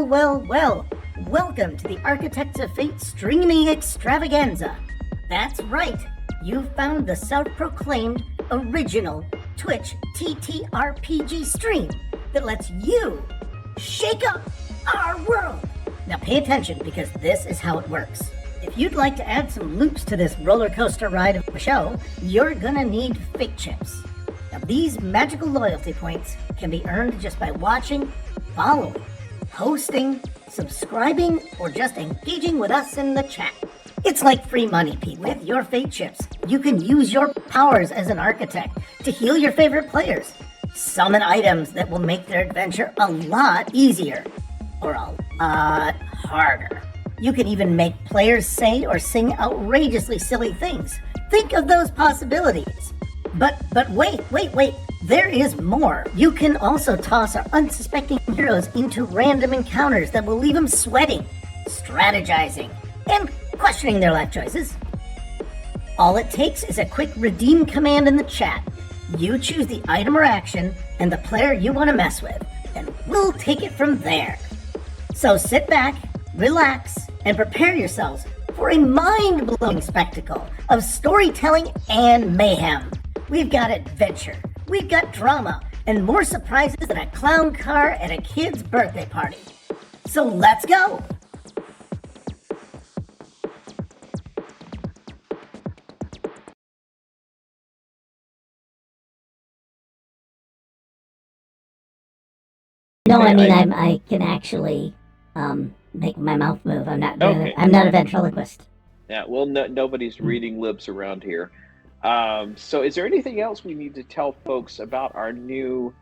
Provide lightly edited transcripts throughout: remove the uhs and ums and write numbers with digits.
Well. Welcome to the Architects of Fate streaming extravaganza. That's right, you've found the self-proclaimed original Twitch TTRPG stream that lets you shake up our world. Now pay attention, because this is how it works. If you'd like to add some loops to this roller coaster ride of a show, you're gonna need fate chips. Now these magical loyalty points can be earned just by watching, following, hosting, subscribing, or just engaging with us in the chat. It's like free money, Pete. With your fate chips, you can use your powers as an architect to heal your favorite players, summon items that will make their adventure a lot easier, or a lot harder. You can even make players say or sing outrageously silly things. Think of those possibilities. But wait. There is more. You can also toss our unsuspecting heroes into random encounters that will leave them sweating, strategizing, and questioning their life choices. All it takes is a quick redeem command in the chat. You choose the item or action and the player you want to mess with, and we'll take it from there. So sit back, relax, and prepare yourselves for a mind-blowing spectacle of storytelling and mayhem. We've got adventure, we've got drama, and more surprises than a clown car at a kid's birthday party. So let's go! No, I mean, I can actually make my mouth move. I'm not a ventriloquist. Yeah, well, nobody's reading lips around here. So is there anything else we need to tell folks about our new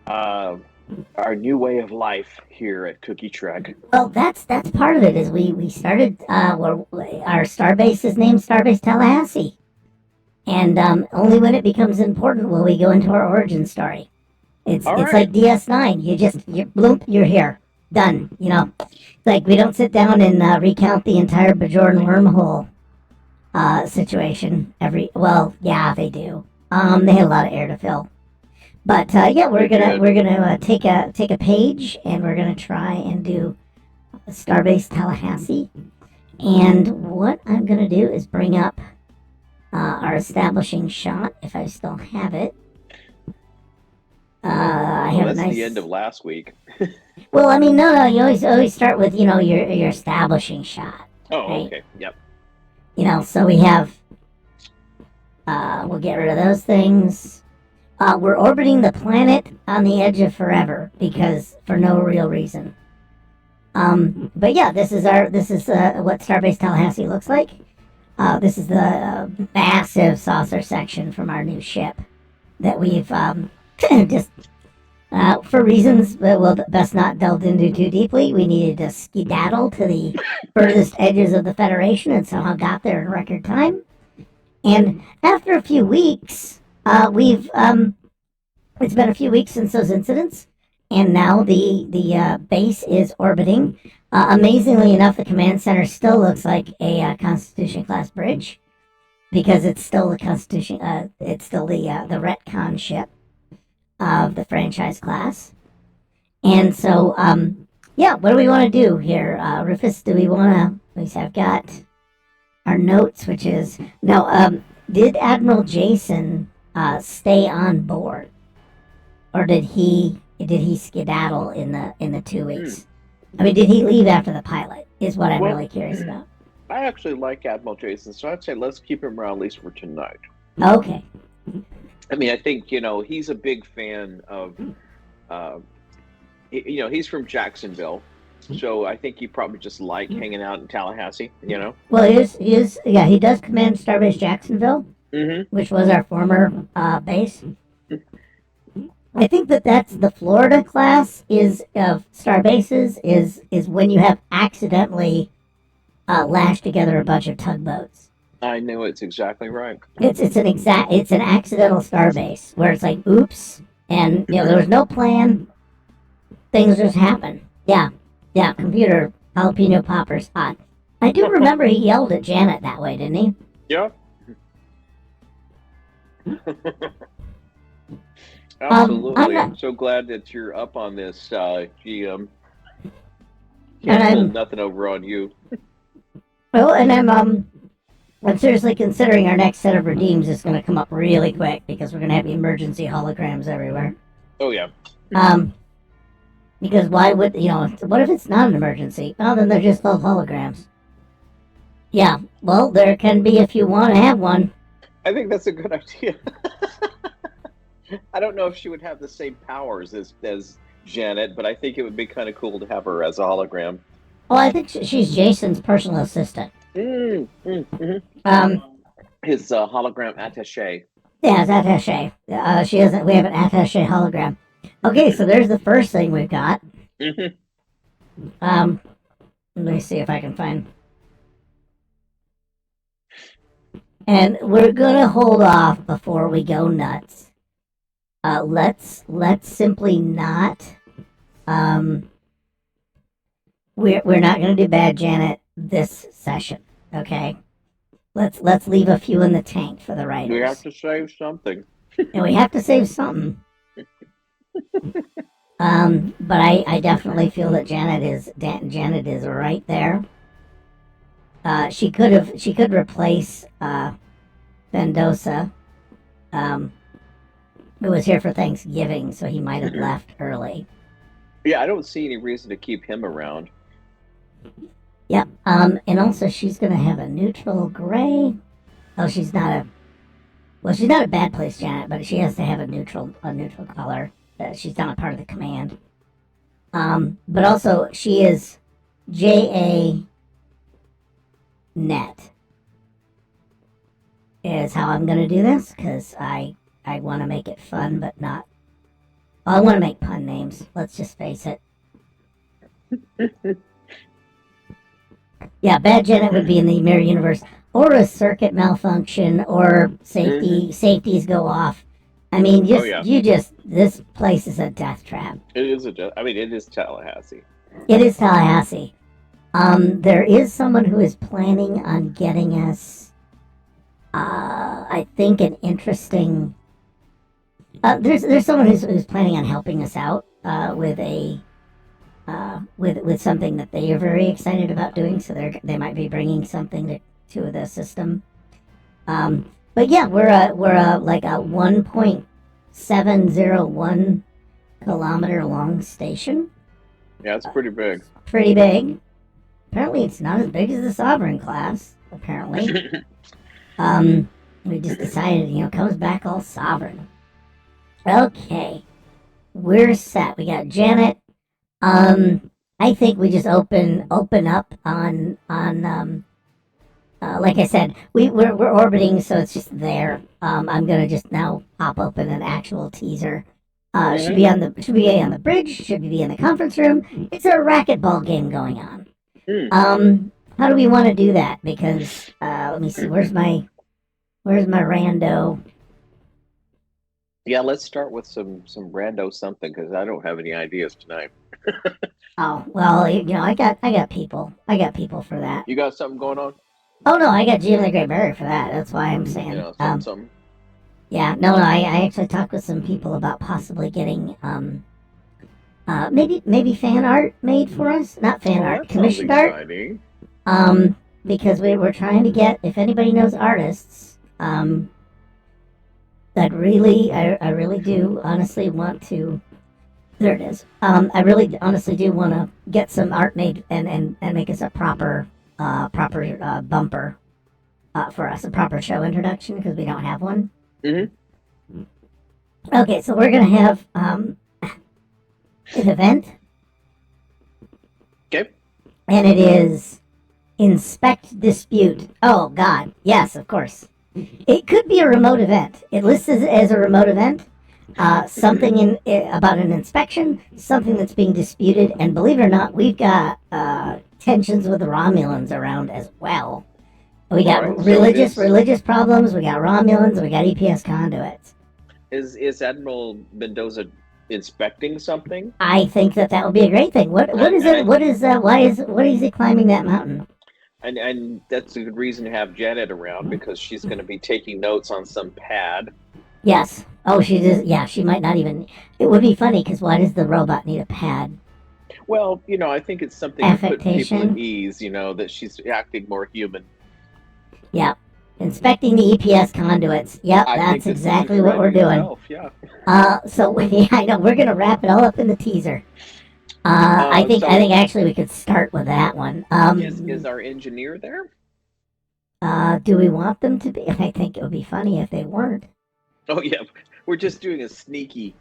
way of life here at Cookie Trek? Well, that's part of it. Is we started our starbase is named Starbase Tallahassee, and only when it becomes important will we go into our origin story. It's like DS9. You're here, done. You know, like we don't sit down and recount the entire Bajoran wormhole situation yeah, they do. They had a lot of air to fill, but yeah, we're gonna take a page, and we're gonna try and do Starbase Tallahassee. And what I'm gonna do is bring up our establishing shot, if I still have it. That's the end of last week. Well, I mean, no, you always start with your establishing shot. Oh, right? Okay, yep. So we have, we'll get rid of those things. We're orbiting the planet on the edge of forever, because for no real reason. But yeah, this is what Starbase Tallahassee looks like. This is the massive saucer section from our new ship that we've just for reasons that we'll best not delve into too deeply, we needed to skedaddle to the furthest edges of the Federation, and somehow got there in record time. And after a few weeks, it's been a few weeks since those incidents, and now the base is orbiting. Amazingly enough, the command center still looks like a Constitution class bridge, because it's still the Constitution. It's still the retcon ship of the franchise class. And so, yeah, what do we want to do here? Rufus, do we want to... I've got our notes, which is... Now, did Admiral Jason stay on board? Or did he skedaddle in the 2 weeks? I mean, did he leave after the pilot, is what I'm really curious about. I actually like Admiral Jason, so I'd say let's keep him around at least for tonight. Okay. I mean, I think, he's a big fan of, he's from Jacksonville, so I think he probably just liked hanging out in Tallahassee, Well, he does command Starbase Jacksonville, which was our former base. I think that's the Florida class of Starbases is when you have accidentally lashed together a bunch of tugboats. I know, it's exactly right. It's an accidental starbase where it's like, oops, and there was no plan. Things just happen. Yeah, computer jalapeno poppers hot. I do remember he yelled at Janet that way, didn't he? Yeah. Absolutely. I'm so glad that you're up on this, GM. Can't And pull I'm nothing over on you. I'm seriously considering our next set of redeems is going to come up really quick because we're going to have emergency holograms everywhere. Oh yeah. Because why would what if it's not an emergency? Oh, then they're just all holograms. Yeah, well, there can be if you want to have one. I think that's a good idea. I don't know if she would have the same powers as Janet, but I think it would be kind of cool to have her as a hologram. Oh, I think she's Jason's personal assistant. His hologram attaché. Yeah, it's attaché. We have an attaché hologram. Okay, so there's the first thing we've got. Let me see if I can find. And we're gonna hold off before we go nuts. Let's simply not. We're not gonna do Bad Janet this session. Okay. Let's leave a few in the tank for the writers. We have to save something. And we have to save something. But I definitely feel that Janet is right there. She could replace Mendoza, who was here for Thanksgiving, so he might have left early. Yeah, I don't see any reason to keep him around. Yep. And also she's gonna have a neutral gray. Oh, she's not a bad place, Janet, but she has to have a neutral color. She's not a part of the command. But also she is JA net is how I'm gonna do this, because I want to make it fun, but not. I want to make pun names. Let's just face it. Yeah, Bad Janet would be in the mirror universe, or a circuit malfunction, or safeties go off. I mean, this place is a death trap. It is it is Tallahassee. It is Tallahassee. There is someone who is planning on getting us, I think, an interesting. There's someone who's planning on helping us out with a with something that they are very excited about doing. So they might be bringing something to the system. But yeah, we're like a 1.701 kilometer long station. Yeah, it's pretty big. Pretty big. Apparently, it's not as big as the Sovereign class. Apparently, we just decided, comes back all sovereign. Okay, we're set. We got Janet. I think we just open up on like I said, we're orbiting, so it's just there. I'm gonna just now pop open an actual teaser. Should be on the bridge. Should be in the conference room. It's a racquetball game going on. How do we want to do that? Because let me see. Where's my rando? Yeah, let's start with some rando something, because I don't have any ideas tonight. Oh well, I got people. I got people for that. You got something going on? Oh no, I got Jim the Great Berry for that. That's why I'm saying. Something. Yeah, no, I actually talked with some people about possibly getting maybe fan art made for us. Not fan art, commissioned art. Because we were trying to get, if anybody knows artists, that really, I really do honestly want to. There it is. I really honestly do want to get some art made and make us a proper bumper for us, a proper show introduction, because we don't have one. Okay, so we're gonna have an event. Okay. And it is Inspect Dispute. Oh God, yes, of course. It could be a remote event. It lists it as a remote event. Something about an inspection, something that's being disputed, and believe it or not, we've got tensions with the Romulans around as well. We got religious problems. We got Romulans. We got EPS conduits. Is Admiral Mendoza inspecting something? I think that would be a great thing. What is it? What is why is he climbing that mountain? And that's a good reason to have Janet around, because she's going to be taking notes on some pad. Yes. Oh, she does. Yeah, she might not even. It would be funny, because why does the robot need a pad? Well, I think it's something to put people at Affectation. ease, that she's acting more human. Yep. Inspecting the EPS conduits. Yep, I think that's this is exactly what we're describing doing. itself, yeah. So yeah, I know we're gonna wrap it all up in the teaser. I think So actually we could start with that one. is our engineer there? Do we want them to be? I think it would be funny if they weren't. Oh yeah, we're just doing a sneaky.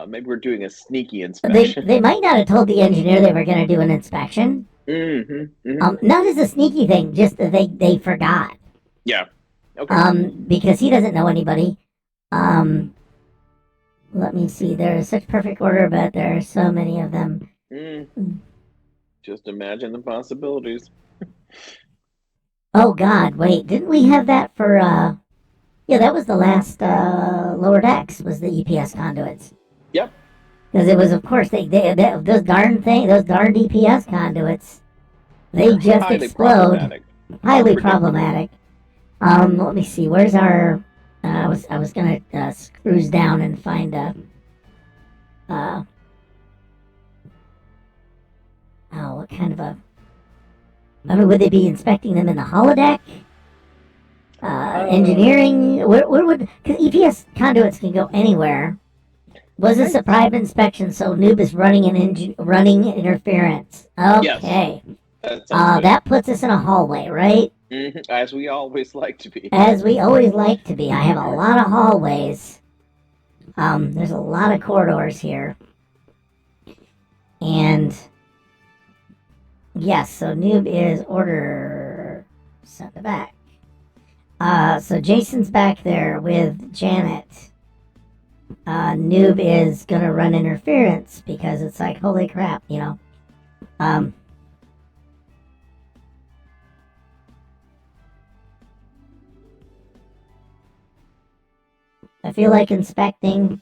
Maybe we're doing a sneaky They inspection. they might not have told the engineer they were gonna do an inspection. Mm-hmm. Not as a sneaky thing, just that they forgot. Yeah. Okay. Because he doesn't know anybody. Um, let me see. There is such perfect order, but there are so many of them. Just imagine the possibilities. Oh God, wait, didn't we have that for? Yeah, that was the last lower decks was the EPS conduits. Yep. Because it was, of course, those darn EPS conduits, they just Highly explode. problematic. Highly problematic. Let me see. Where's our? I was gonna cruise down and find a. What kind of a? I mean, would they be inspecting them in the holodeck? Engineering? Where would? Because EPS conduits can go anywhere. Was this a private inspection? So Noob is running interference. Okay. Yes. That puts us in a hallway, right? As we always like to be. As we always like to be. I have a lot of hallways. There's a lot of corridors here. And yes, so Noob is order send it back. So Jason's back there with Janet. Noob is gonna run interference because it's like, holy crap, I feel like inspecting.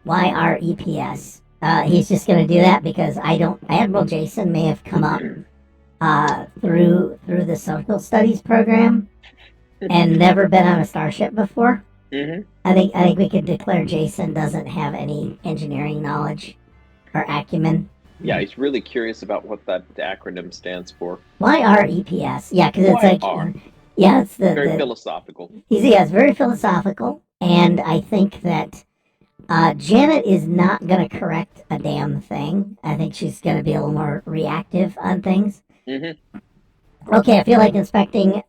YREPS. He's just gonna do that because Admiral Jason may have come up through the social studies program and never been on a starship before. I think we could declare Jason doesn't have any engineering knowledge or acumen. Yeah, he's really curious about what that acronym stands for. YREPS. Yeah, because it's like, yeah, it's very philosophical. It's very philosophical, and I think that Janet is not going to correct a damn thing. I think she's going to be a little more reactive on things. Okay, I feel like inspecting.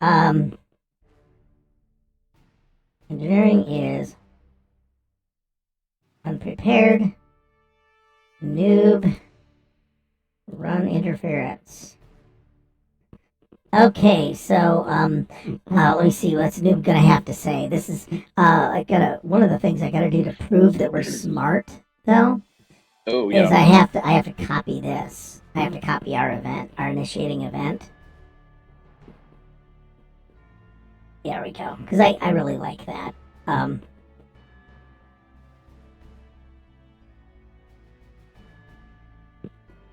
Engineering is unprepared. Noob. Run interference. Okay, so let me see. What's Noob gonna have to say? This is one of the things I gotta do to prove that we're smart, though. Oh yeah. Is I have to copy this. I have to copy our initiating event. There we go. Because I really like that.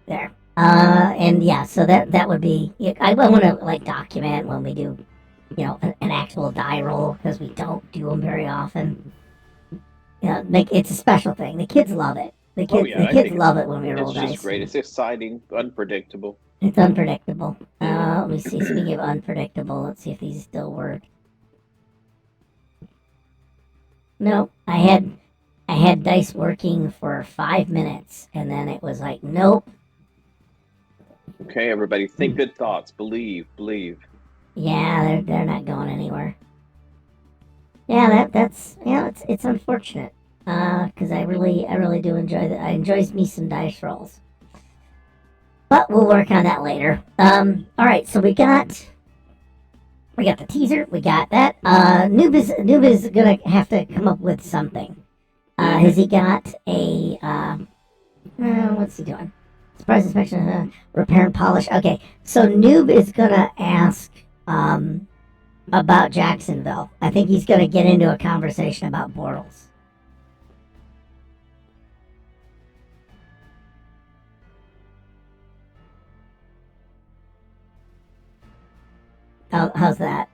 There. And yeah, so that would be. I want to like document when we do, an actual die roll because we don't do them very often. It's a special thing. The kids love it. The kids love it when we roll dice. It's just great. It's exciting, unpredictable. It's unpredictable. Let me see. Speaking of unpredictable, let's see if these still work. No, I had dice working for 5 minutes, and then it was like, nope. Okay, everybody, think good thoughts. Believe. Yeah, they're not going anywhere. Yeah, that's it's unfortunate. Because I really do enjoy that. I enjoys me some dice rolls. But we'll work on that later. All right, so we got the teaser. We got that. Noob is gonna have to come up with something. Has he got a? What's he doing? Surprise inspection, repair and polish. Okay, so Noob is gonna ask about Jacksonville. I think he's gonna get into a conversation about Bortles. How's that?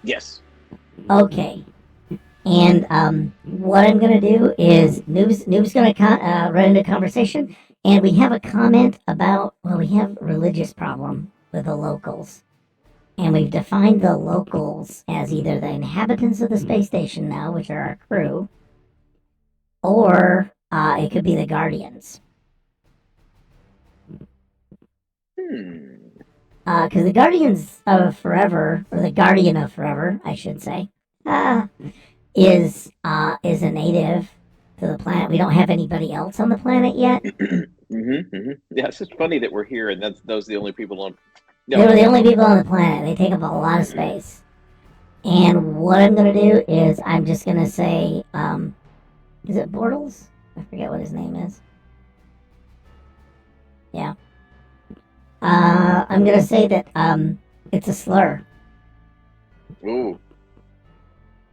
Yes. Okay. And what I'm going to do is Noob's going to run into conversation, and we have a comment about, well, we have a religious problem with the locals. And we've defined the locals as either the inhabitants of the space station now, which are our crew, or it could be the Guardians. Because the Guardians of Forever, or the Guardian of Forever, I should say, is a native to the planet. We don't have anybody else on the planet yet. Yeah, it's just funny that we're here, and those are the only people on. No. They were the only people on the planet. They take up a lot of space. And what I'm going to do is I'm just going to say, is it Bortles? I forget what his name is. Yeah. I'm going to say that it's a slur. Ooh.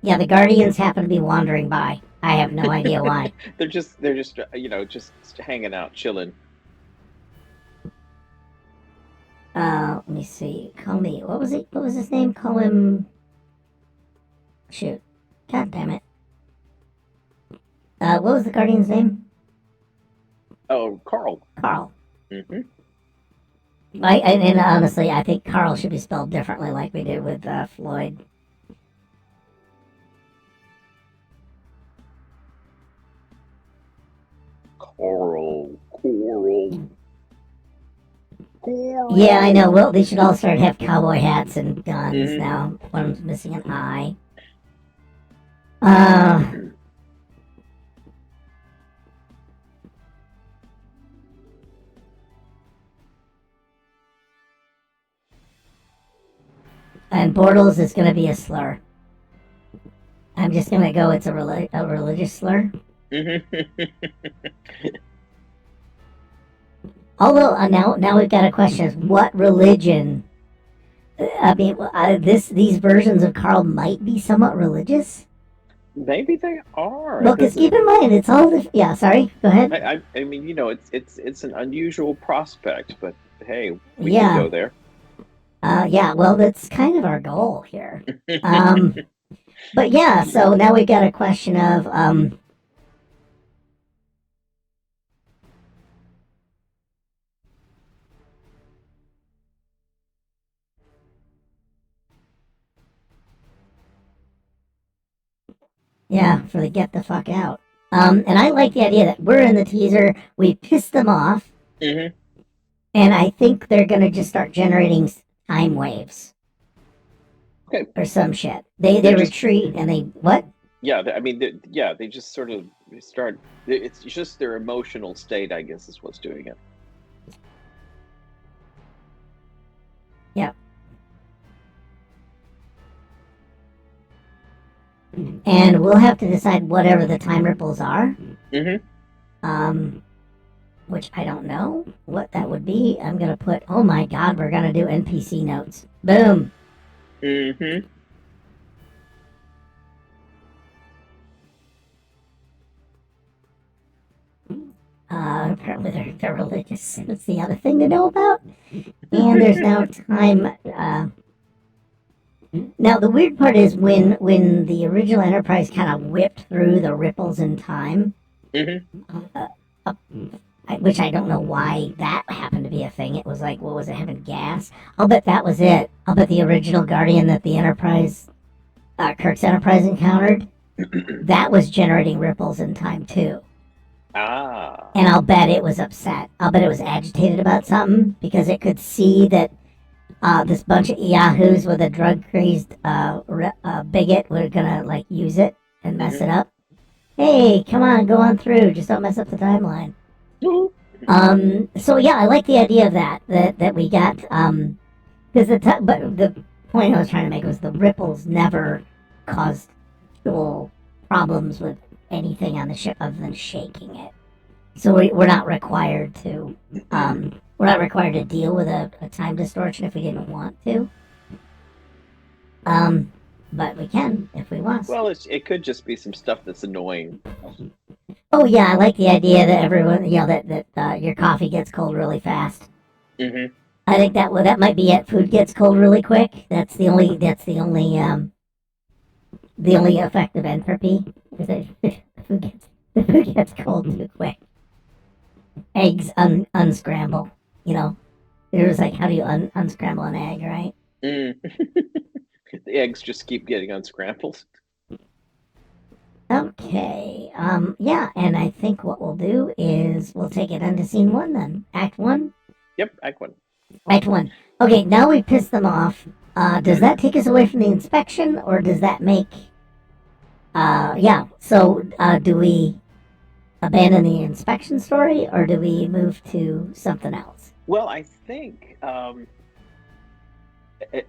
Yeah, the Guardians happen to be wandering by. I have no idea why. they're just just hanging out, chilling. Let me see. Call me. What was his name? Call him. Shoot. God damn it. What was the Guardian's name? Oh, Carl. Carl. And honestly, I think Carl should be spelled differently, like we did with Floyd. Coral. Yeah, I know. Well, they should all start have cowboy hats and guns now. One of them's missing an eye. And Bortles is going to be a slur. I'm just going to go, it's a religious slur. Although, now we've got a question, is what religion... I mean, these versions of Carl might be somewhat religious. Maybe they are. Well, because keep in mind, it's all the... Yeah, sorry, go ahead. I mean, it's an unusual prospect, but hey, we can go there. Yeah, well, that's kind of our goal here. But yeah, so now we've got a question of... Yeah, for the get the fuck out. And I like the idea that we're in the teaser, we pissed them off, and I think they're going to just start generating time waves. Okay. Or some shit. They retreat and they... What? Yeah, I mean, they just sort of start... It's just their emotional state, I guess, is what's doing it. Yeah. And we'll have to decide whatever the time ripples are. Which I don't know what that would be. I'm going to put, oh my god, we're going to do NPC notes. Boom. Apparently they're religious. That's the other thing to know about. And there's now time... Now, the weird part is when the original Enterprise kind of whipped through the ripples in time, which I don't know why that happened to be a thing. It was like, what was it, having gas? I'll bet that was it. I'll bet the original Guardian that the Enterprise, Kirk's Enterprise encountered, that was generating ripples in time too. And I'll bet it was upset. I'll bet it was agitated about something because it could see that this bunch of yahoos with a drug-crazed bigot were gonna, like, use it and mess it up. Hey, come on, go on through. Just don't mess up the timeline. So, yeah, I like the idea of that we got, because but the point I was trying to make was the ripples never caused actual problems with anything on the ship other than shaking it. So we're not required to... We're not required to deal with a time distortion if we didn't want to. But we can if we want. Well, it could just be some stuff that's annoying. Oh yeah, I like the idea that everyone, that your coffee gets cold really fast. I think that might be it. Food gets cold really quick. That's the only the only effect of entropy is that the food gets cold too quick. Eggs unscramble. You know, there's like, how do you unscramble an egg, right? Mm. The eggs just keep getting unscrambled. Okay. Yeah, and I think what we'll do is we'll take it into scene 1 then. Act 1. Yep, Act 1. Act 1. Okay, now we pissed them off. Does that take us away from the inspection, or does that make... yeah, so do we abandon the inspection story, or do we move to something else? Well, I think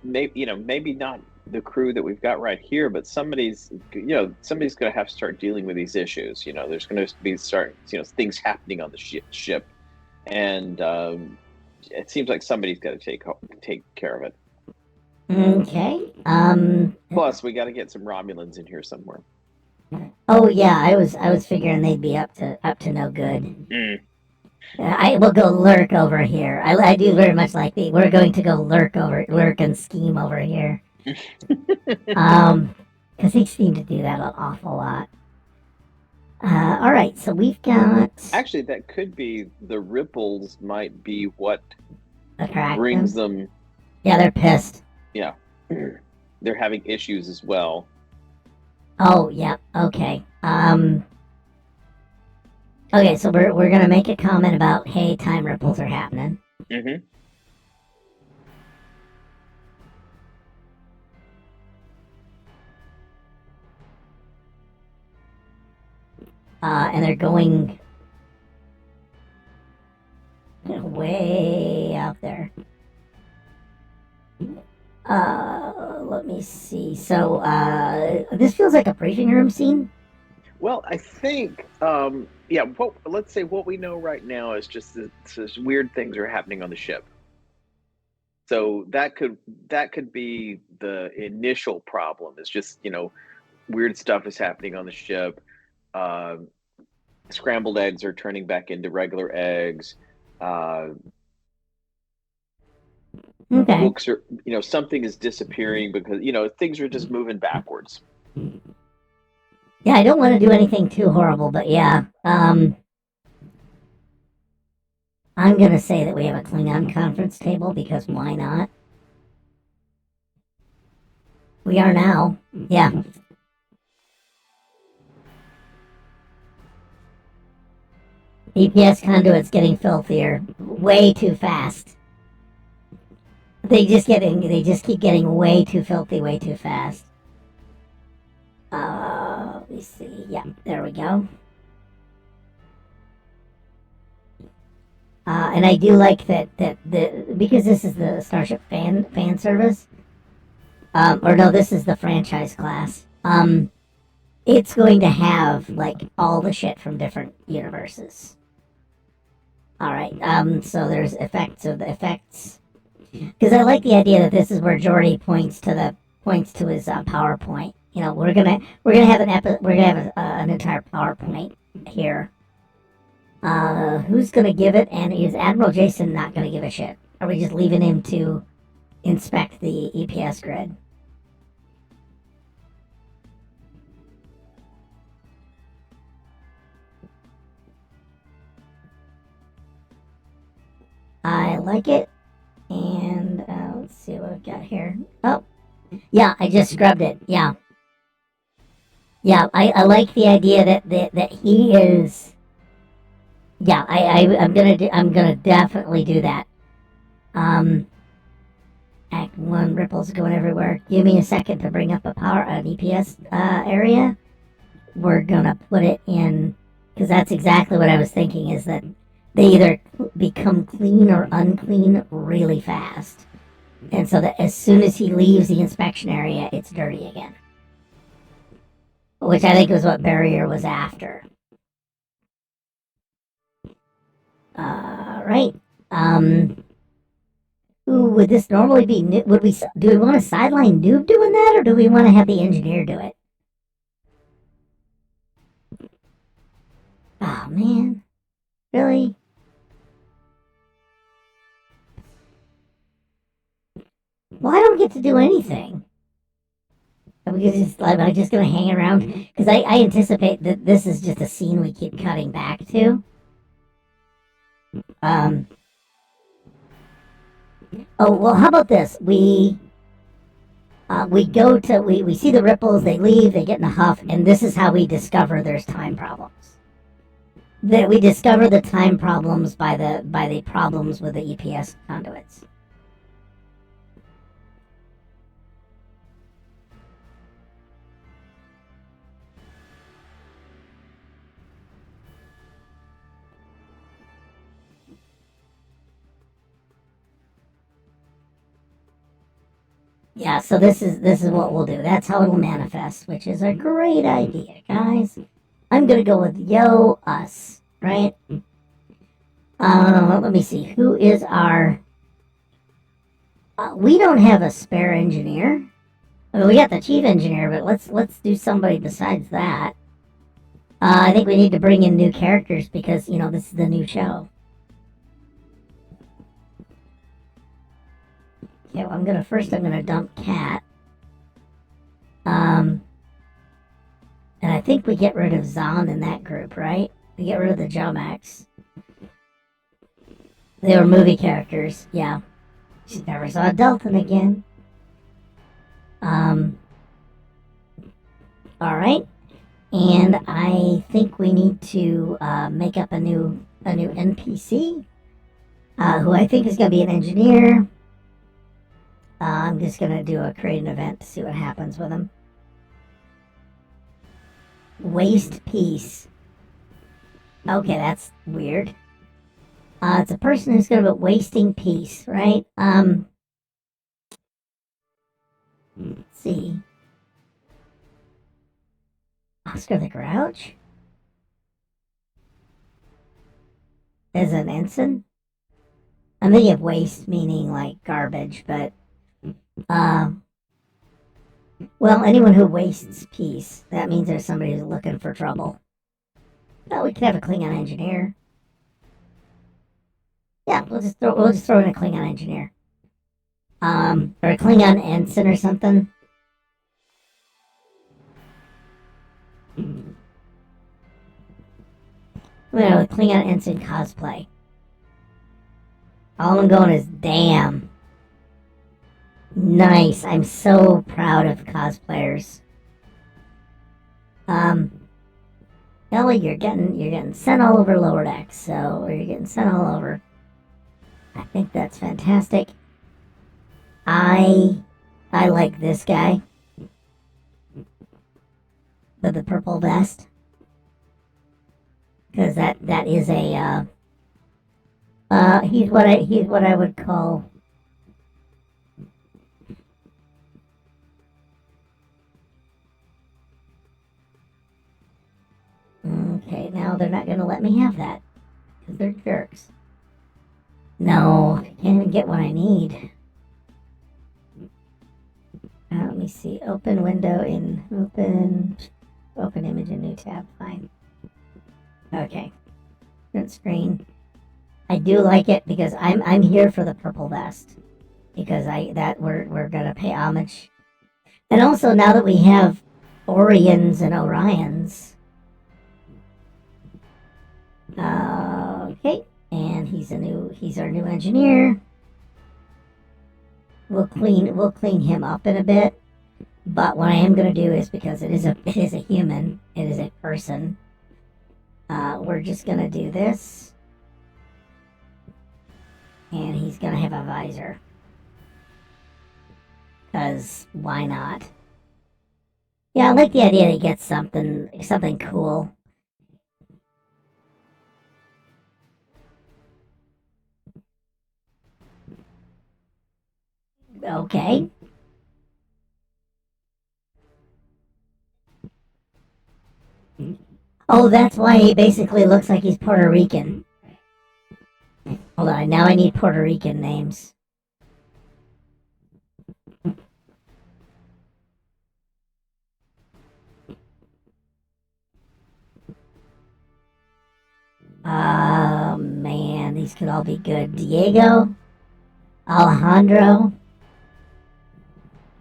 maybe not the crew that we've got right here, but somebody's going to have to start dealing with these issues. There's going to be things happening on the ship, and it seems like somebody's got to take care of it. Okay. Plus, we got to get some Romulans in here somewhere. Oh yeah, I was figuring they'd be up to no good. I will go lurk over here. I do very much like we're going to go lurk and scheme over here. Because they seem to do that an awful lot. All right, so we've got... Actually, that could be the ripples might be what brings them... Yeah, they're pissed. Yeah. They're having issues as well. Oh, yeah, okay. Okay, so we're going to make a comment about, hey, time ripples are happening. Mm-hmm. And they're going way out there. Let me see. So, this feels like a briefing room scene. Well, I think, let's say what we know right now is just that weird things are happening on the ship. So that could be the initial problem. Is just weird stuff is happening on the ship. Scrambled eggs are turning back into regular eggs. Okay. Books are, something is disappearing because things are just moving backwards. Yeah, I don't want to do anything too horrible, but yeah. I'm gonna say that we have a Klingon conference table because why not? We are now. Yeah. EPS conduit's getting filthier. Way too fast. They just keep getting way too filthy, way too fast. Let me see. Yeah, there we go. And I do like that because this is the Starship fan service. Or no, this is the franchise class. It's going to have like all the shit from different universes. All right. So there's effects of the effects. Because I like the idea that this is where Geordi points to his PowerPoint. We're gonna have an entire PowerPoint here. Who's gonna give it? And is Admiral Jason not gonna give a shit? Are we just leaving him to inspect the EPS grid? I like it. And let's see what we've got here. Oh, yeah, I just scrubbed it. Yeah. Yeah, I like the idea that he is. Yeah, I'm gonna definitely do that. Act 1 ripples going everywhere. Give me a second to bring up an EPS area. We're gonna put it in because that's exactly what I was thinking. Is that they either become clean or unclean really fast, and so that as soon as he leaves the inspection area, it's dirty again. Which I think was what Barrier was after. Right. Ooh, would this normally be? Do we want a sideline noob doing that, or do we want to have the engineer do it? Oh man, really? Well, I don't get to do anything. Am I just gonna hang around? Because I anticipate that this is just a scene we keep cutting back to. Oh, well, how about this? We see the ripples, they leave, they get in a huff, and this is how we discover there's time problems. That we discover the time problems by the problems with the EPS conduits. Yeah, so this is what we'll do. That's how it'll manifest, which is a great idea, guys. I'm gonna go with yo us, right? Let me see. Who is our? We don't have a spare engineer. I mean, we got the chief engineer, but let's do somebody besides that. I think we need to bring in new characters because this is the new show. Okay, well, I'm gonna dump Cat. And I think we get rid of Zahn in that group, right? We get rid of the Jomax. They were movie characters, yeah. She never saw Dalton again. Alright. And I think we need to make up a new NPC. Who I think is gonna be an engineer. I'm just gonna create an event to see what happens with him. Waste piece. Okay, that's weird. It's a person who's good at wasting peace, right? Let's see. Oscar the Grouch? As an ensign? I'm thinking of waste meaning like garbage, but well, anyone who wastes peace, that means there's somebody who's looking for trouble. Well, we could have a Klingon engineer. Yeah, we'll just throw in a Klingon engineer. Or a Klingon ensign or something. Well, a Klingon ensign cosplay. All I'm going is damn. Nice. I'm so proud of cosplayers. Ellie, you're getting sent all over Lower Decks, so you're getting sent all over. I think that's fantastic. I like this guy. With the purple vest. Because that is a he's what I would call okay, now they're not gonna let me have that. Because they're jerks. No, I can't even get what I need. Let me see. Open window in open image in new tab. Fine. Okay. Print screen. I do like it because I'm here for the purple vest. Because we're gonna pay homage. And also now that we have Orions and Orions. Okay. And he's our new engineer. We'll clean him up in a bit. But what I am gonna do is because it is a human, it is a person. We're just gonna do this. And he's gonna have a visor. Cause why not? Yeah, I like the idea that he gets something cool. Okay. Oh, that's why he basically looks like he's Puerto Rican. Hold on, now I need Puerto Rican names. Oh, man, these could all be good. Diego? Alejandro?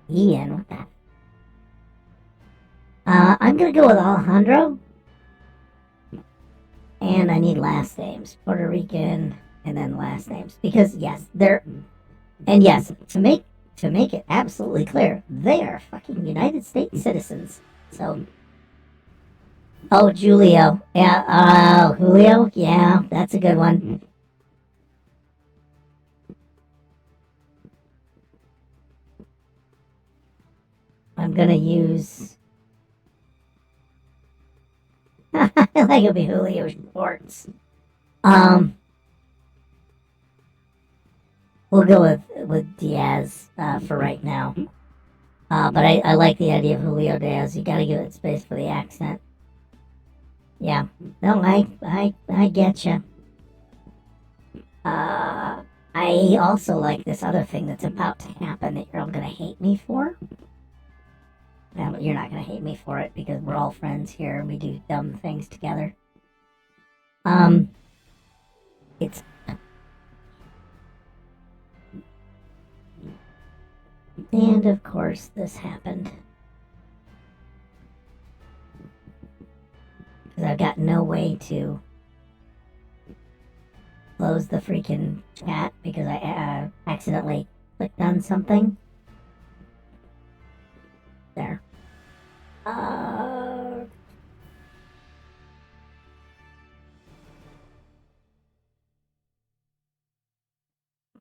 Ian, what the? I'm gonna go with Alejandro. And I need last names. Puerto Rican and then last names. Because yes, to make it absolutely clear, they are fucking United States citizens. So oh, Julio. Yeah, Julio? Yeah, that's a good one. I'm gonna use I like it'll be Julio Schwartz. We'll go with Diaz for right now. But I like the idea of Julio Diaz. You gotta give it space for the accent. Yeah. No, I get you. I also like this other thing that's about to happen that you're all gonna hate me for. Well, you're not gonna hate me for it because we're all friends here and we do dumb things together. It's and of course this happened because I've got no way to close the freaking chat because I accidentally clicked on something. There.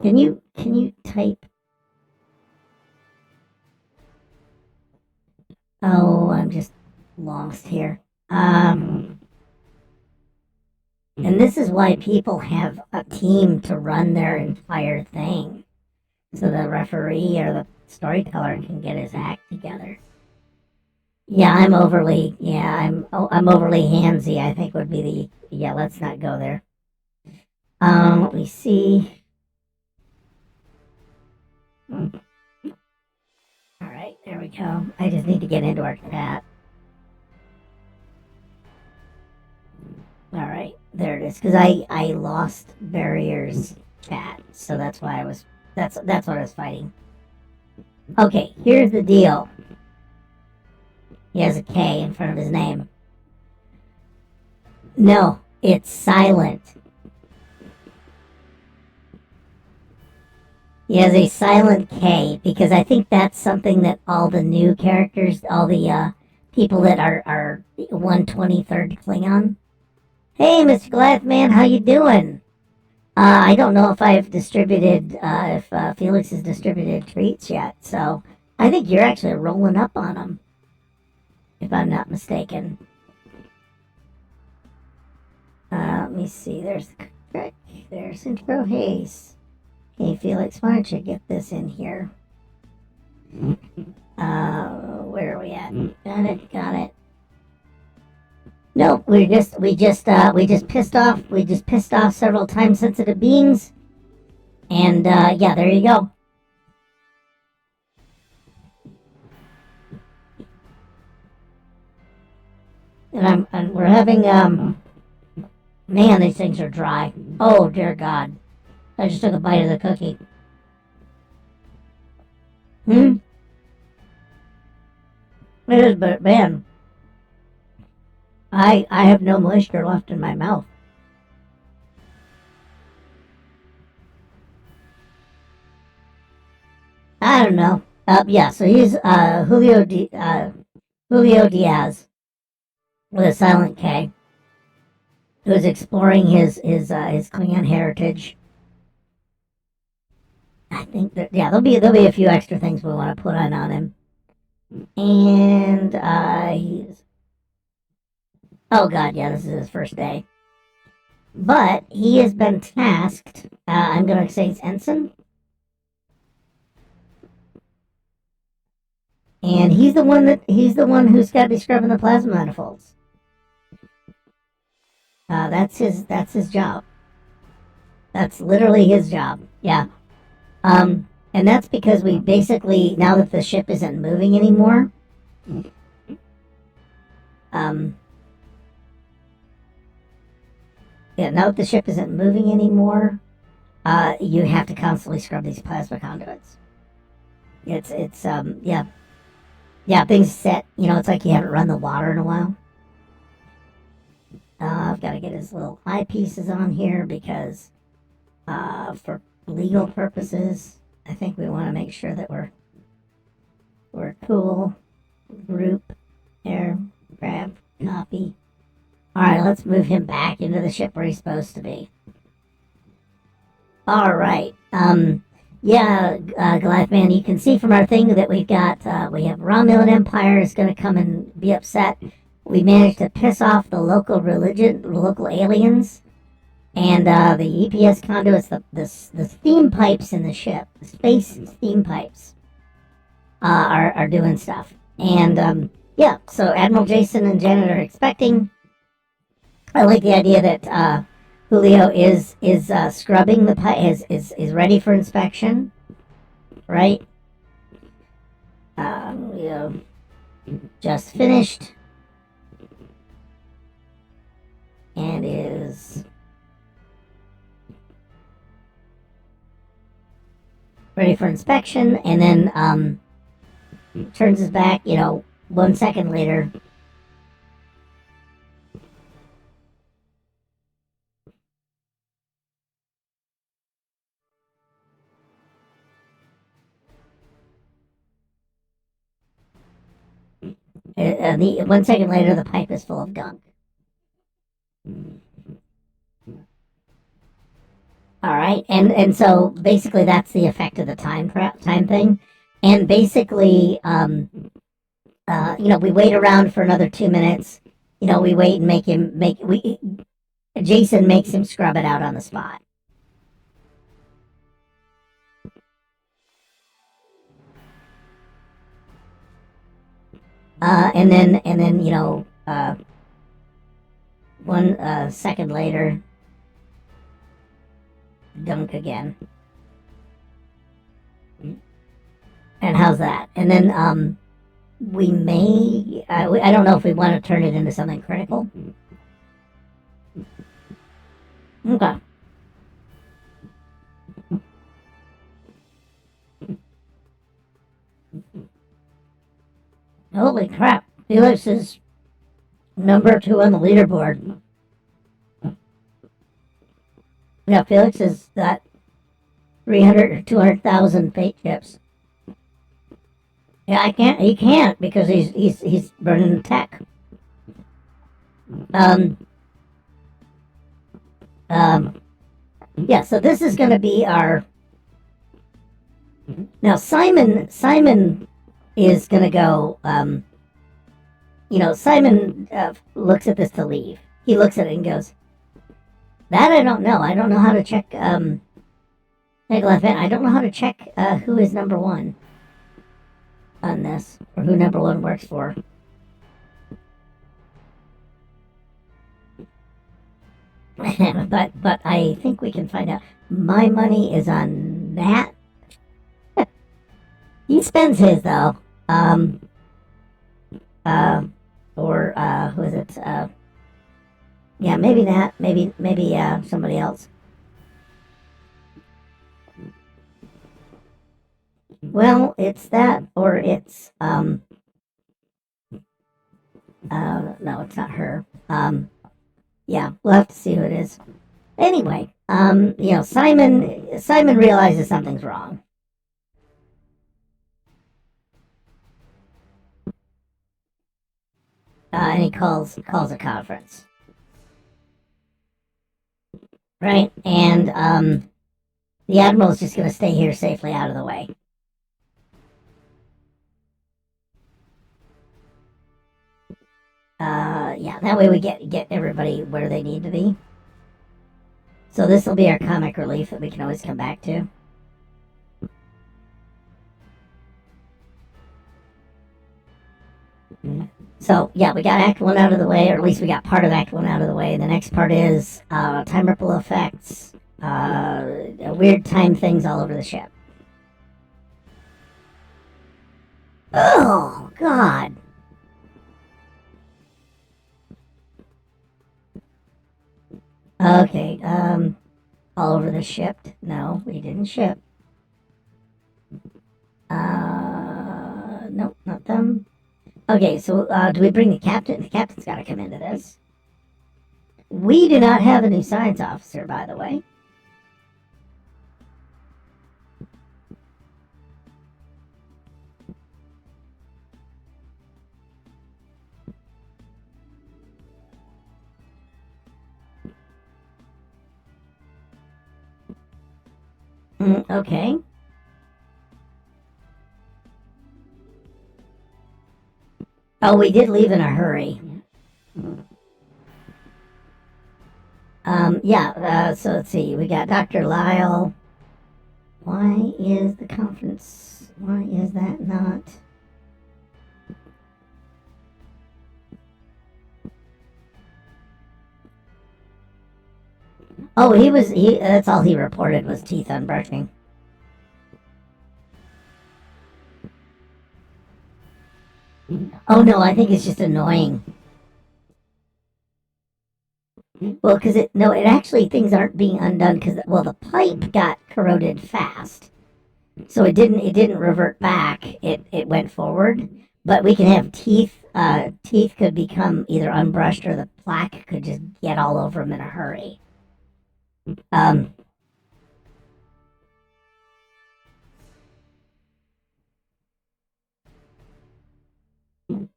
Can you type? Oh, I'm just lost here. And this is why people have a team to run their entire thing, so the referee or the storyteller can get his act together. Yeah, I'm overly handsy, I think would be let's not go there. Let me see. Alright, there we go. I just need to get into our chat. Alright, there it is. Because I lost Barrier's chat, so that's why that's what I was fighting. Okay, here's the deal. He has a K in front of his name. No, it's silent. He has a silent K because I think that's something that all the new characters, all the people that are 123rd Klingon. Hey, Mr. Goliath Man, how you doing? I don't know if I've distributed, if Felix has distributed treats yet, so I think you're actually rolling up on them, if I'm not mistaken. Let me see, there's intro haze. Hey, Felix, why don't you get this in here? Where are we at? Got it. No, we just pissed off several time-sensitive beings, and yeah, there you go. And we're having man, these things are dry. Oh dear God, I just took a bite of the cookie. It is, but man, I have no moisture left in my mouth. I don't know. Yeah, so he's Julio Diaz with a silent K, who's exploring his Klingon heritage. I think that there'll be a few extra things we want to put on him. And he's oh God, yeah, this is his first day. But he has been tasked. I'm gonna say it's ensign. And he's the one who's got to be scrubbing the plasma manifolds. That's his job. That's literally his job. Yeah. And that's because we basically, now that the ship isn't moving anymore, now that the ship isn't moving anymore, you have to constantly scrub these plasma conduits. Yeah. Yeah, things set. You know, it's like you haven't run the water in a while. I've got to get his little eyepieces on here because, for legal purposes, I think we want to make sure that we're cool. Group, there, grab, copy. All right, let's move him back into the ship where he's supposed to be. All right. Goliath Man, you can see from our thing that we have Romulan Empire is going to come and be upset. We managed to piss off the local aliens, and the EPS conduits, the steam pipes in the ship, the space steam pipes, are doing stuff. And so Admiral Jason and Janet are expecting. I like the idea that Julio is scrubbing the pipe, is ready for inspection, right? Just finished, and is ready for inspection, and then turns his back. 1 second later. The 1 second later, the pipe is full of gunk. All right, and so basically that's the effect of the time thing, and basically, we wait around for another 2 minutes. We wait and Jason makes him scrub it out on the spot. And then 1 second later, dunk again. And how's that? And then we may, I don't know if we want to turn it into something critical. Okay. Holy crap, Felix is number 2 on the leaderboard. Yeah, Felix is got 300 or 200,000 fate chips. Yeah, he can't because he's burning the tech. Yeah, so this is going to be our... Now, Simon is going to go... Simon looks at this to leave. He looks at it and goes, that I don't know. I don't know how to check... I don't know how to check who is number 1 on this, or who number 1 works for. but I think we can find out. My money is on that. He spends his though. Who is it? Yeah, maybe that. Maybe somebody else. Well, it's that, or it's no, it's not her. Yeah, we'll have to see who it is. Anyway, Simon realizes something's wrong. And he calls a conference. Right? And the Admiral's just gonna stay here safely out of the way. Yeah, that way we get everybody where they need to be. So this will be our comic relief that we can always come back to. So, yeah, we got Act 1 out of the way, or at least we got part of Act 1 out of the way. The next part is time ripple effects, weird time things all over the ship. Oh, God. Okay, all over the ship. No, we didn't ship. Nope, not them. Okay, so do we bring the captain? The captain's got to come into this. We do not have a new science officer, by the way. Okay. Oh, we did leave in a hurry. Yeah, so let's see. We got Dr. Lyle. Why is the conference? Why is that not? Oh, that's all he reported was teeth unbrushing. Oh no, I think it's just annoying. Well, because it actually things aren't being undone because the pipe got corroded fast, so it didn't revert back. It went forward, but we can have teeth. Teeth could become either unbrushed or the plaque could just get all over them in a hurry.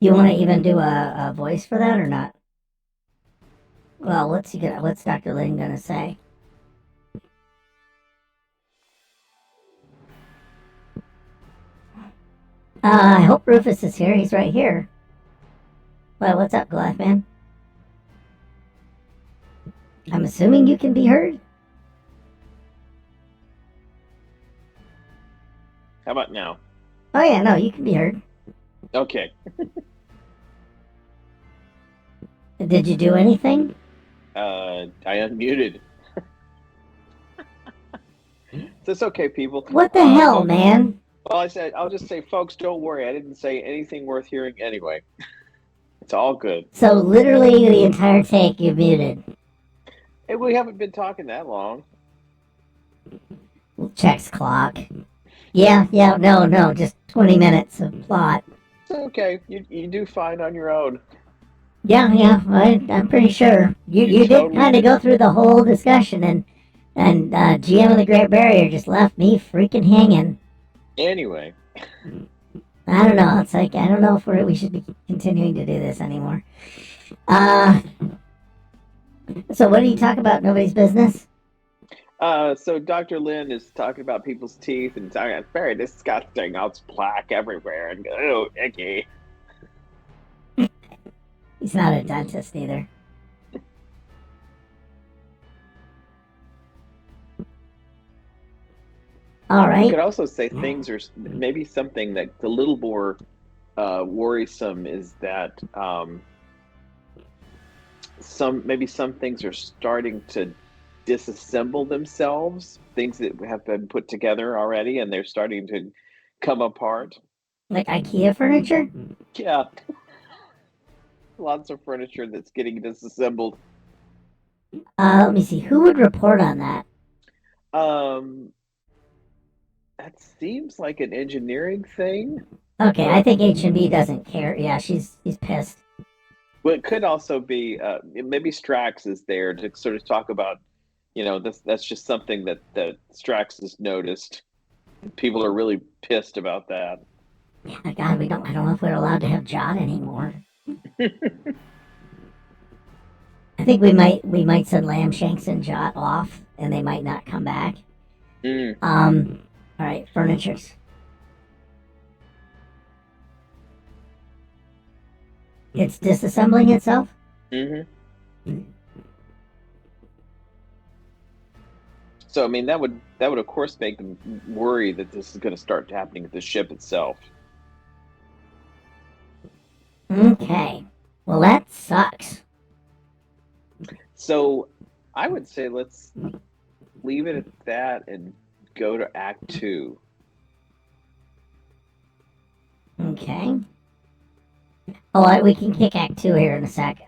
You want to even do a voice for that or not? Well, what's Dr. Lin gonna say? I hope Rufus is here. He's right here. Well, what's up, Goliath Man? I'm assuming you can be heard? How about now? Oh yeah, no, you can be heard. Okay. Did you do anything? I unmuted. It's okay, people. What the hell, man? Well, I'll just say, folks, don't worry. I didn't say anything worth hearing anyway. It's all good. So literally the entire take you muted. Hey, we haven't been talking that long. Checks clock. Yeah, no, just 20 minutes of plot. It's okay. You do fine on your own. Yeah, I'm pretty sure. You did totally kind of go through the whole discussion, and GM of the Great Barrier just left me freaking hanging. Anyway. I don't know. It's like, I don't know if we should be continuing to do this anymore. So what do you talk about? Nobody's business? So Dr. Lin is talking about people's teeth and saying it's very disgusting. It's plaque everywhere and oh, icky. He's not a dentist either. All right. You could also say things are maybe something that a little more worrisome is that some things are starting to disassemble themselves. Things that have been put together already, and they're starting to come apart. Like IKEA furniture? Yeah. Lots of furniture that's getting disassembled. Let me see. Who would report on that? That seems like an engineering thing. Okay, I think H&B doesn't care. Yeah, he's pissed. Well, it could also be maybe Strax is there to sort of talk about, that's just something that Strax has noticed. People are really pissed about that. Yeah, God, I don't know if we're allowed to have Jot anymore. I think we might send Lambshanks and Jot off, and they might not come back. All right, furnitures. It's disassembling itself? Mm-hmm. So, I mean, that would of course make them worry that this is going to start happening at the ship itself. Okay. Well, that sucks. So, I would say let's leave it at that and go to Act 2. Okay. Oh, we can kick Act 2 here in a sec.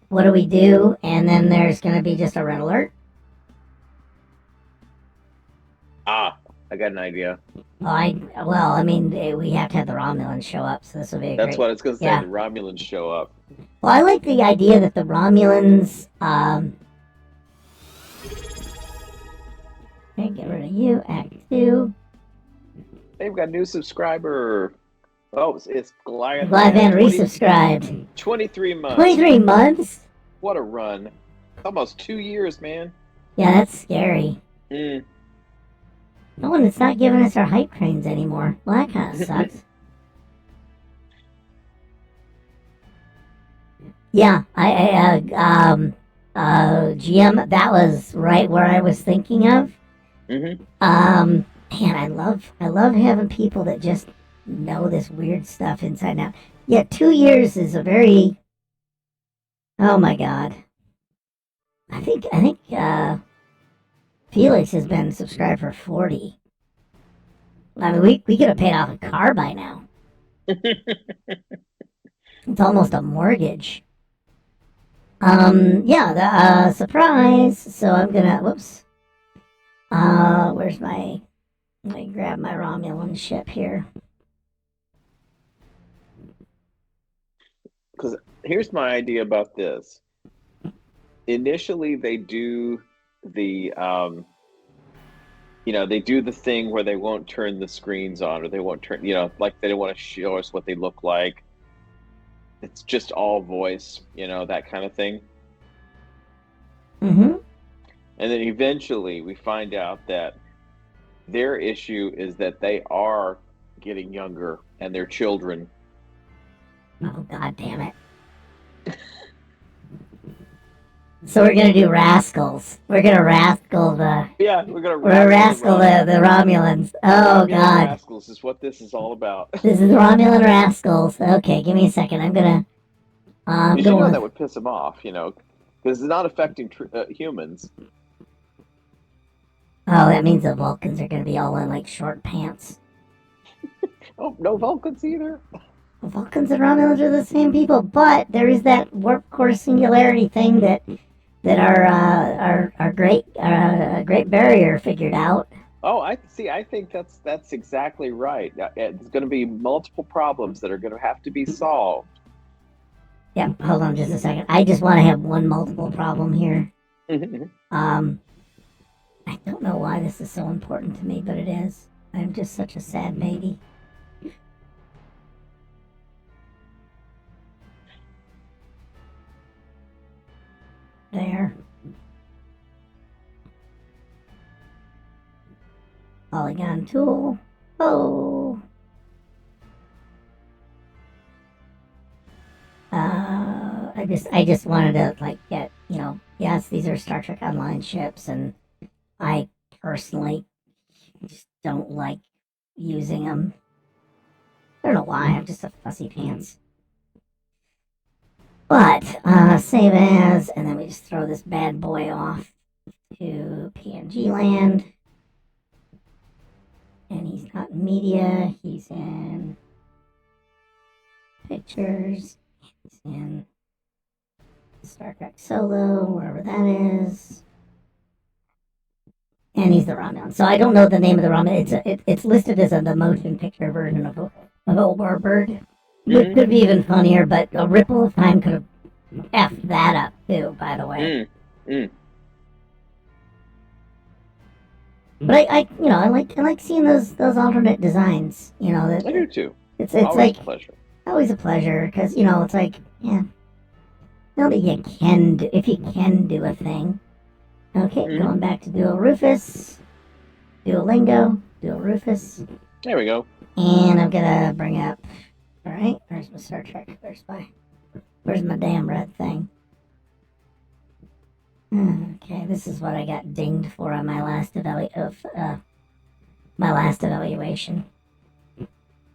What do we do? And then there's going to be just a red alert. I got an idea. I mean, we have to have the Romulans show up, so this will be a That's great. what I was going to say. Yeah. The Romulans show up. Well, I like the idea that the Romulans. Okay, get rid of you. Act 2. They've got a new subscriber. Oh, it's Goliath. Glad Man. Van resubscribed. 23 months. 23 months? What a run. Almost 2 years, man. Yeah, that's scary. Mm. No one is not giving us our hype trains anymore. Well, that kind of sucks. Yeah, GM, that was right where I was thinking of. Mm-hmm. Man, I love having people that just know this weird stuff inside and out. Yeah, 2 years is a very. Oh my God. I think Felix has been subscribed for 40. I mean, we could have paid off a car by now. It's almost a mortgage. Yeah, surprise. So I'm gonna, whoops. Where's my, let me grab my Romulan ship here. Because here's my idea about this. Initially, they do the, they do the thing where they won't turn the screens on, or they won't turn, like they don't want to show us what they look like. It's just all voice, that kind of thing. Mm-hmm. And then eventually we find out that their issue is that they are getting younger and they're children. Oh, God damn it. So we're gonna do rascals. We're gonna rascal the. Yeah, we're gonna rascal the Romulans. Oh Romulan God. Rascals is what this is all about. This is Romulan rascals. Okay, give me a second. I'm gonna. That would piss them off, because it's not affecting humans. Oh, that means the Vulcans are gonna be all in like short pants. Oh, no Vulcans either. The Vulcans and Romulans are the same people, but there is that warp core singularity thing that our great barrier figured out. Oh, I see. I think that's exactly right. There's going to be multiple problems that are going to have to be solved. Yeah, hold on just a second. I just want to have one multiple problem here. I don't know why this is so important to me, but it is. I'm just such a sad baby. There. Polygon tool. Oh. I just wanted to get, yes, these are Star Trek Online ships, and I personally just don't like using them. I don't know why, I'm just a fussy pants. But, save as, and then we just throw this bad boy off to PNG land. And he's not in media, he's in pictures, he's in Star Trek Solo, wherever that is. And he's the Romulan. So I don't know the name of the Romulan. It's listed as the motion picture version of Old Warbird. Which could be even funnier, but a Ripple of Time could have effed that up too, by the way. But I like seeing those alternate designs. I do too. It's always like a pleasure. Always a pleasure, because it's like, yeah. Now that you can do, if you can do a thing. Okay, going back to Duo Rufus, Duolingo, Duo Rufus. There we go. And I'm gonna bring up. All right, where's my Star Trek? Where's my damn red thing? Okay, this is what I got dinged for on my last evaluation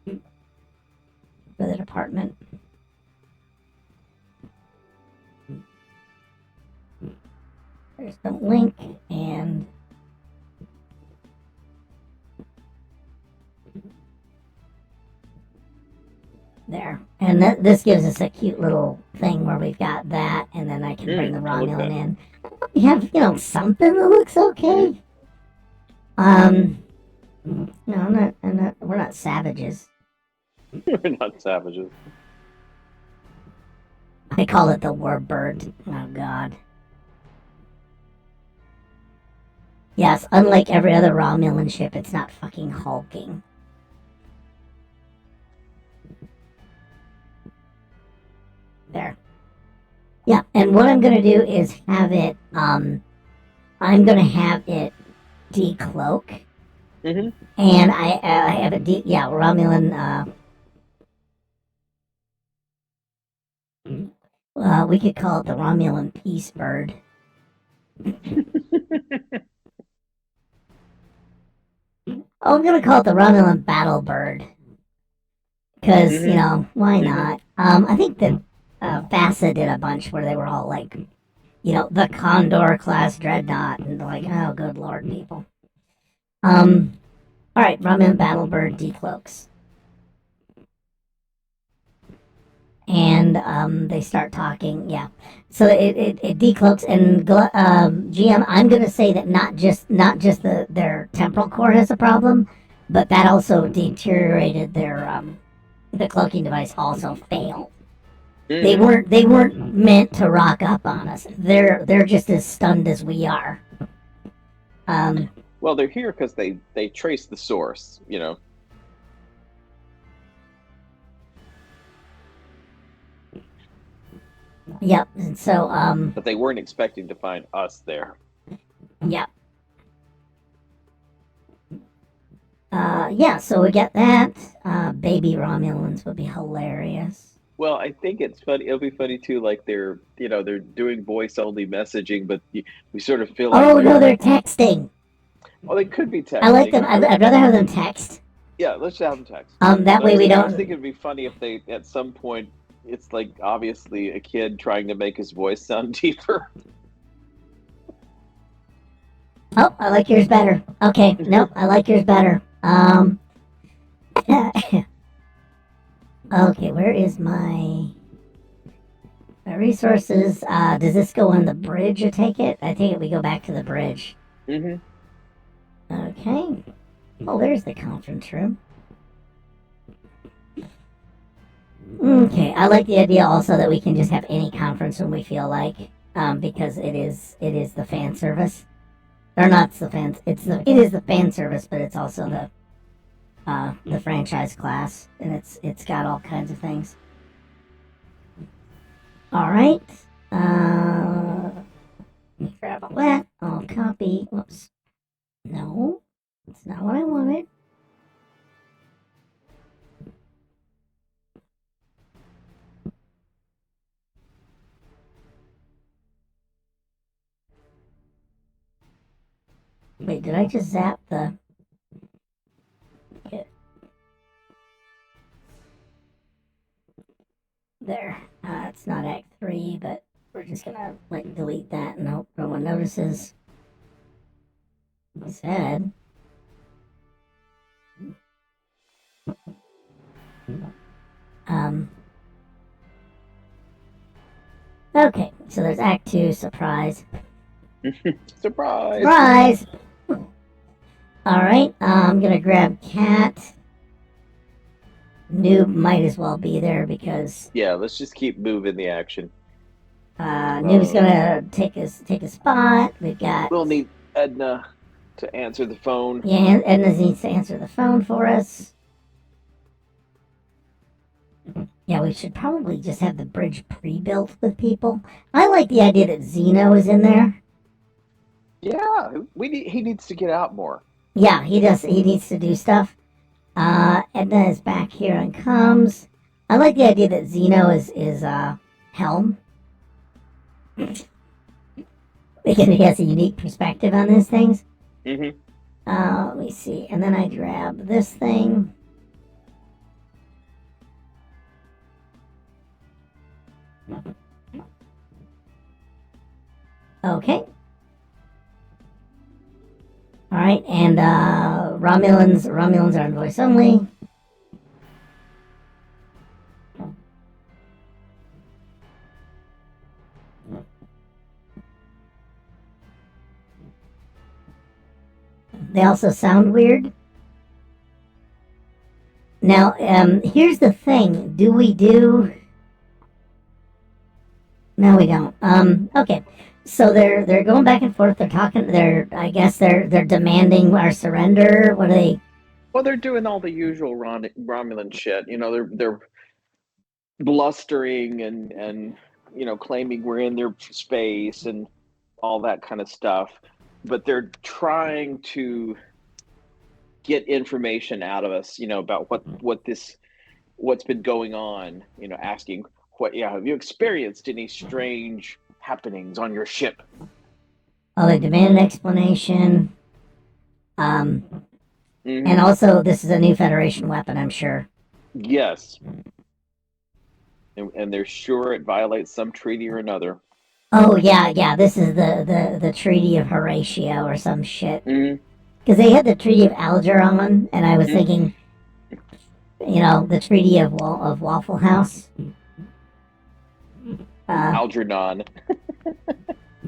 for the department. There's the link, and there. And this gives us a cute little thing where we've got that, and then I can bring the Romulan in. We have, something that looks okay. No, I'm not. We're not savages. We're not savages. I call it the warbird. Oh God. Yes, unlike every other Romulan ship, it's not fucking hulking. There. Yeah, and what I'm gonna do is have it, I'm gonna have it decloak. Mm-hmm. And I have it, Romulan, we could call it the Romulan Peace Bird. Oh, I'm gonna call it the Romulan Battle Bird. Because, why not? I think that FASA did a bunch where they were all like, the Condor class dreadnought, and like, oh, good lord, people. Alright, Romulan Battlebird decloaks. And they start talking, yeah. So it decloaks, and GM, I'm gonna say that not just their temporal core has a problem, but that also deteriorated their the cloaking device also failed. Mm-hmm. They weren't meant to rock up on us. They're just as stunned as we are. Well, they're here because they trace the source, Yep. And so But they weren't expecting to find us there. Yep. Yeah. So we get that. Baby Romulans would be hilarious. Well, I think it's funny. It'll be funny too. Like they're doing voice only messaging, but we sort of feel like. Oh no, they're texting. Oh, they could be texting. I like them. I'd rather have them text. Yeah, let's have them text. That way we don't. I was thinking it'd be funny if they, at some point, it's like obviously a kid trying to make his voice sound deeper. Oh, I like yours better. Okay, nope, I like yours better. Okay, where is my resources? Does this go on the bridge? I take it. We go back to the bridge. Mm-hmm. Okay. Oh, there's the conference room. Okay, I like the idea also that we can just have any conference when we feel like, because it is the fan service, or not the fans. It is the fan service, but it's also the franchise class, and it's got all kinds of things. All right. Let me grab all that. I'll copy. Whoops. No, that's not what I wanted. Wait, did I just zap the... Okay. There. It's not Act 3, but we're just gonna, delete that and hope no one notices. Said. Okay, so there's Act 2, surprise. Surprise! Surprise! Alright, I'm gonna grab Cat. Noob might as well be there because... Yeah, let's just keep moving the action. Noob's gonna take a spot. We've got... We'll need Edna to answer the phone. Yeah, Edna needs to answer the phone for us. Yeah, we should probably just have the bridge pre-built with people. I like the idea that Zeno is in there. Yeah, he needs to get out more. Yeah, he does. He needs to do stuff. Edna is back here and comes. I like the idea that Zeno is Helm. Because he has a unique perspective on these things. Mm-hmm. Let me see. And then I grab this thing. Okay. Alright, and Romulans are in voice only. They also sound weird. Now, here's the thing. Do we do... No, we don't. Okay. So they're going back and forth. They're talking. I guess they're demanding our surrender. What are they? Well, they're doing all the usual Romulan shit. They're blustering and claiming we're in their space and all that kind of stuff. But they're trying to get information out of us, about what's been going on. Asking have you experienced any strange happenings on your ship? Oh, they demand an explanation. And also, this is a new Federation weapon, I'm sure. Yes. And they're sure it violates some treaty or another. Oh yeah. This is the Treaty of Horatio or some shit. Because they had the Treaty of Algernon, and I was thinking, the Treaty of Waffle House. Algernon.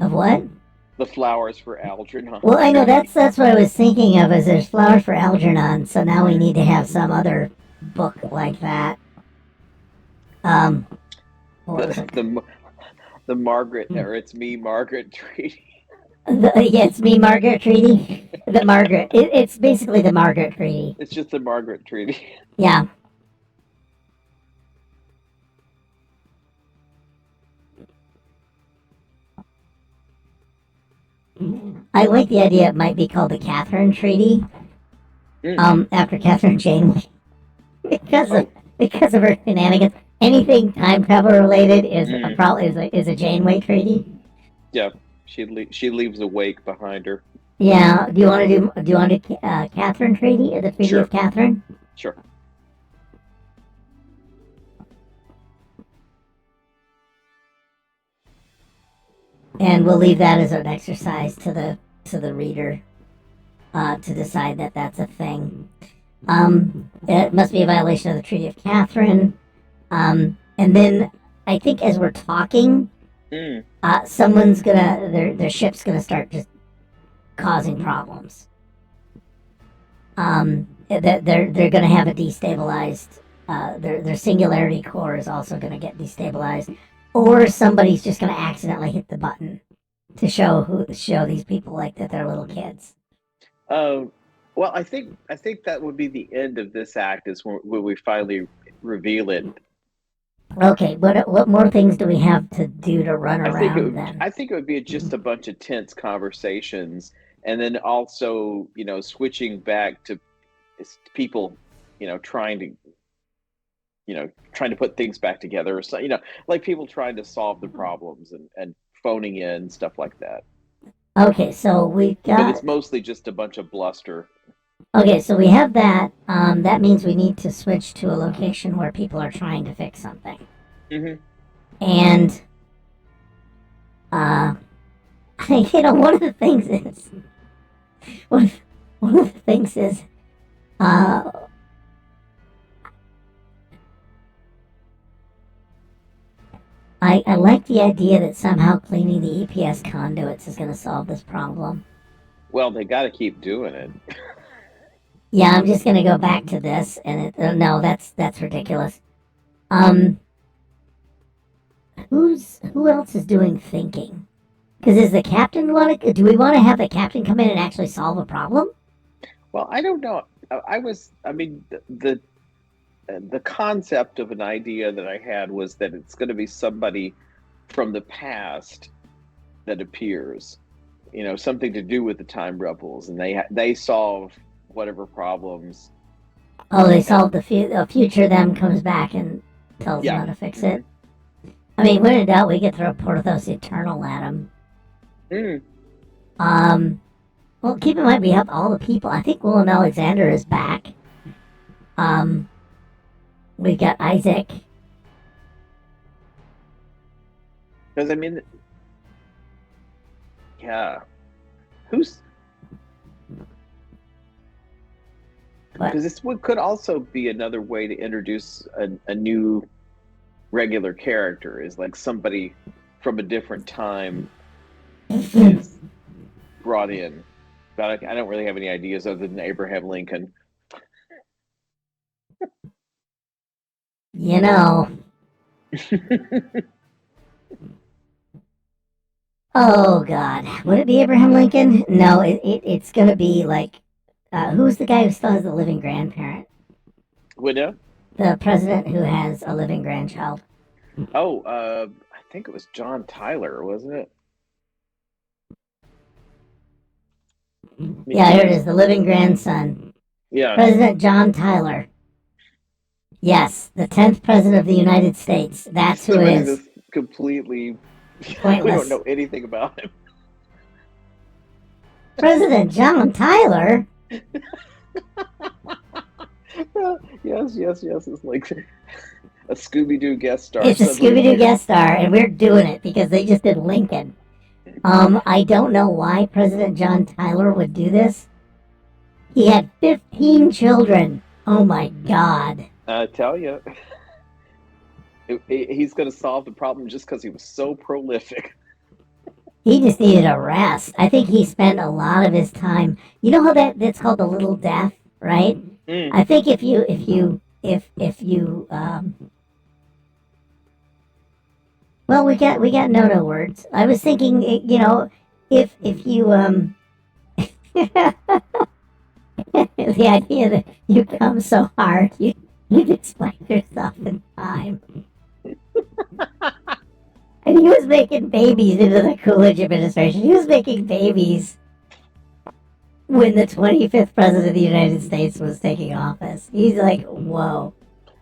Of what? The flowers for Algernon. Well, I know that's what I was thinking of. Is there's flowers for Algernon, so now we need to have some other book like that. The Margaret, or it's me, Margaret Treaty. It's me, Margaret Treaty. The Margaret. It's basically the Margaret Treaty. It's just the Margaret Treaty. Yeah. I like the idea it might be called the Catherine Treaty. After Catherine Janeway. because of her shenanigans. Anything time travel related is a Janeway Treaty. Yeah. She leaves a wake behind her. Yeah. Do you want to do Catherine Treaty or the Treaty of Catherine? Sure. And we'll leave that as an exercise to the reader to decide that that's a thing. It must be a violation of the Treaty of Catherine. And then I think as we're talking, someone's their ship's gonna start just causing problems. They're gonna have a destabilized. Their singularity core is also gonna get destabilized, or somebody's just gonna accidentally hit the button to show these people like that they're little kids. Well, I think that would be the end of this act, is when we finally reveal it. Okay, what more things do we have to do to run around then? I think it would be just a bunch of tense conversations, and then also, switching back to people, trying to put things back together, so like people trying to solve the problems and phoning in stuff like that. Okay, so we got. But it's mostly just a bunch of bluster. Okay, so we have that. That means we need to switch to a location where people are trying to fix something. And, one of the things is, I like the idea that somehow cleaning the EPS conduits is going to solve this problem. Well, they got to keep doing it. Yeah, I'm just going to go back to this, and no, that's ridiculous. Who else is doing thinking? Because do we want to have the captain come in and actually solve a problem? Well, I don't know. The concept of an idea that I had was that it's going to be somebody from the past that appears, something to do with the Time Rebels, and they solve whatever problems. Oh, they solve the future. Them comes back and tells them how to fix it. I mean, when in doubt, we could throw Porthos Eternal at him. Well, keep in mind we have all the people. I think Willem Alexander is back. We got Isaac. Because yeah, who's? Because this could also be another way to introduce a new regular character, is like somebody from a different time is brought in. But I don't really have any ideas other than Abraham Lincoln. You know. Oh, God. Would it be Abraham Lincoln? No, it's going to be like, who's the guy who still has a living grandparent? Winnow? The president who has a living grandchild. Oh, I think it was John Tyler, wasn't it? Yeah, here it is, the living grandson. Yeah. President John Tyler. Yes, the 10th president of the United States. That's who it Somebody is. that's completely. We Pointless. don't know anything about him. President John Tyler? Yes. It's like a Scooby-Doo guest star. It's a Scooby-Doo guest star, and we're doing it because they just did Lincoln. I don't know why President John Tyler would do this. He had 15 children. Oh my God. I tell you, he's going to solve the problem just because he was so prolific. He just needed a rest. I think he spent a lot of his time. You know how that's called the little death, right? I think if you well, we got no words. I was thinking, you know, if you the idea that you come so hard, you'd explain yourself in time. And he was making babies into the Coolidge administration. He was making babies when the 25th president of the United States was taking office. He's like, whoa.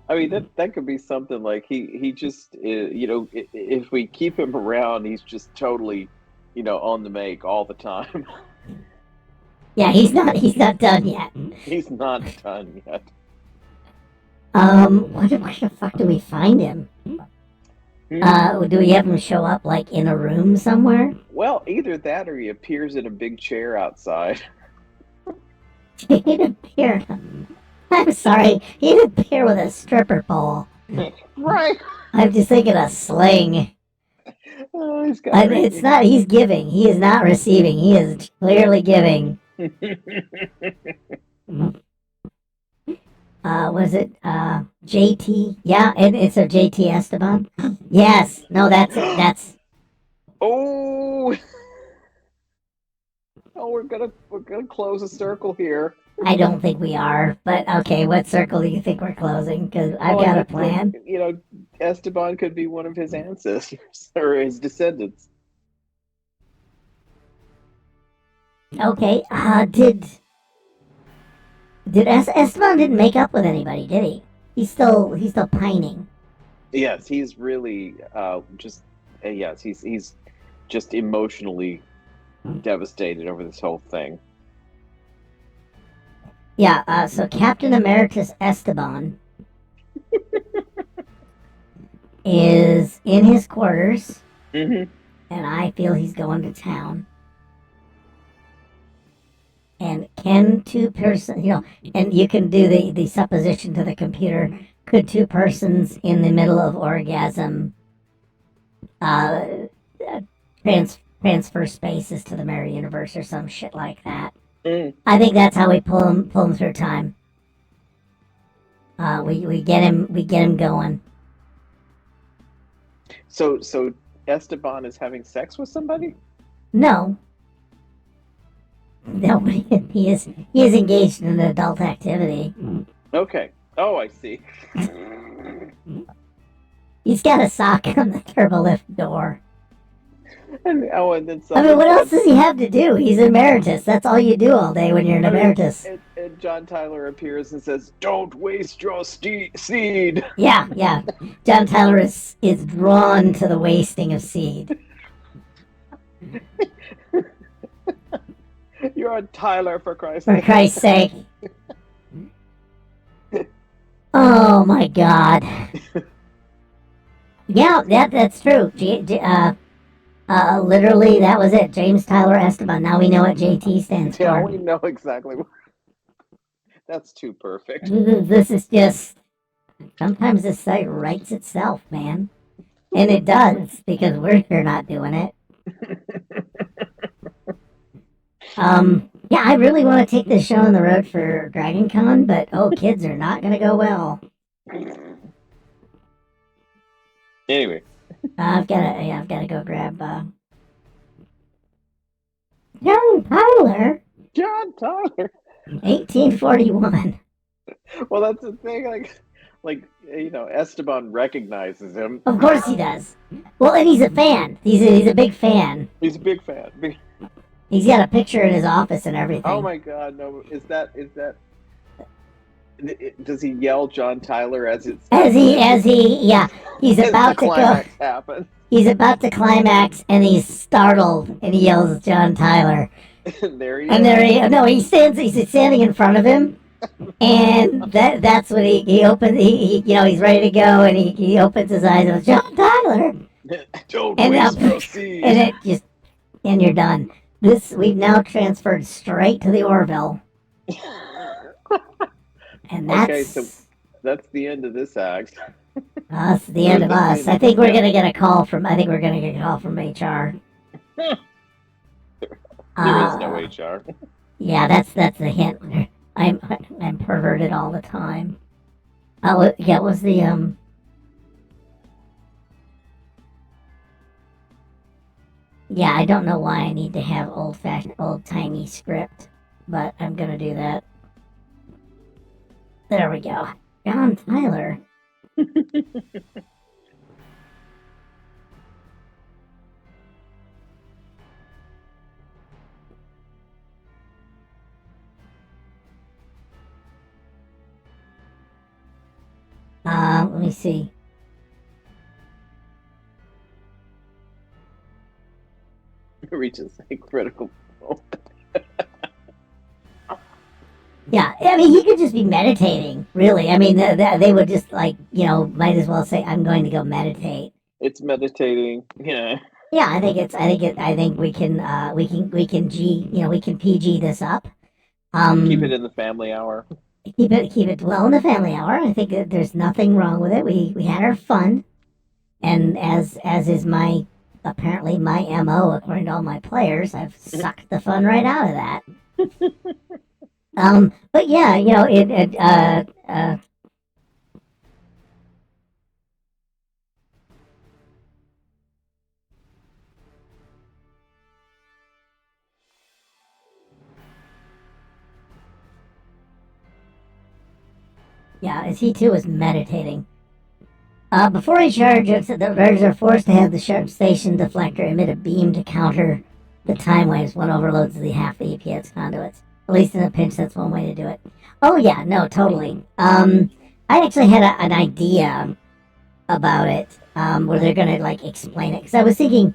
I mean, that could be something like he just, you know, if we keep him around, he's just totally, you know, on the make all the time. Yeah, he's not done yet. He's not done yet. Where the fuck do we find him? Do we have him show up like in a room somewhere? Well, either that or he appears in a big chair outside. He'd appear. I'm sorry, he'd appear with a stripper pole. Right. I'm just thinking a sling. Oh, it's not. He's giving. He is not receiving. He is clearly giving. Was it JT? Yeah, it's a JT Esteban. Yes. No, that's. Oh. Oh, we're gonna close a circle here. I don't think we are, but okay. What circle do you think we're closing? Because I've got a plan. You know, Esteban could be one of his ancestors or his descendants. Okay. Did Esteban didn't make up with anybody, did he? He's still pining. Yes, he's really he's just emotionally devastated over this whole thing. Yeah, so Captain Emeritus Esteban is in his quarters, and I feel he's going to town. And can two persons, you know, and you can do the supposition to the computer, could two persons in the middle of orgasm transfer spaces to the mirror universe or some shit like that? I think that's how we pull him through time. We get him going. So Esteban is having sex with somebody? No, he is engaged in an adult activity. Okay. Oh, I see. He's got a sock on the turbolift door. And then I mean, what else does he have to do? He's emeritus. That's all you do all day when you're an emeritus. And John Tyler appears and says, "Don't waste your seed." Yeah. John Tyler is drawn to the wasting of seed. You're a Tyler, for Christ's sake. For Christ's sake. Oh my God. Yeah, that's true. Literally, that was it. James Tyler Esteban. Now we know what JT stands for. Yeah, we know exactly what. That's too perfect. This is just. Sometimes this site writes itself, man. And it does, because we're here not doing it. Yeah, I really want to take this show on the road for Dragon Con, but kids are not going to go well. Anyway, I've gotta go grab John Tyler, John Tyler. 1841. Well, that's the thing. Like Esteban recognizes him. Of course he does. Well, and he's a fan. He's a big fan. He's a big fan. He's got a picture in his office and Oh everything. my God! No, is that? Does he yell John Tyler as it's Yeah, he's as the about to go. climax happens? He's about to climax, and he's startled, and he yells John Tyler. And there he And is. there he no, he's standing in front of him, and that's when he opens. He's ready to go, and he opens his eyes and goes, John Tyler. Don't And waste proceed. and it just and you're done. We've now transferred straight to the Orville. And that's Okay, so that's the end of this act. that's the end of us. I think we're gonna get a call from HR. There is no HR. Yeah, that's the hint. I'm perverted all the time. Oh yeah, it was the Yeah, I don't know why I need to have old-timey script, but I'm gonna do that. There we go. John Tyler. Let me see. It reaches a critical moment. Yeah, I mean, he could just be meditating, really. I mean, they would just, might as well say, I'm going to go meditate. It's meditating. Yeah. Yeah, I think we can, we can PG this up. Keep it in the family hour. Keep it well in the family hour. I think that there's nothing wrong with it. We had our fun, and as is apparently my MO according to all my players, I've sucked the fun right out of that. But yeah, yeah, as he too was meditating. Before he charges, the Raiders are forced to have the sharp station deflector emit a beam to counter the time waves. One overloads half the EPS conduits. At least in a pinch, that's one way to do it. Oh yeah, no, totally. I actually had an idea about it, where they're gonna explain it, because I was thinking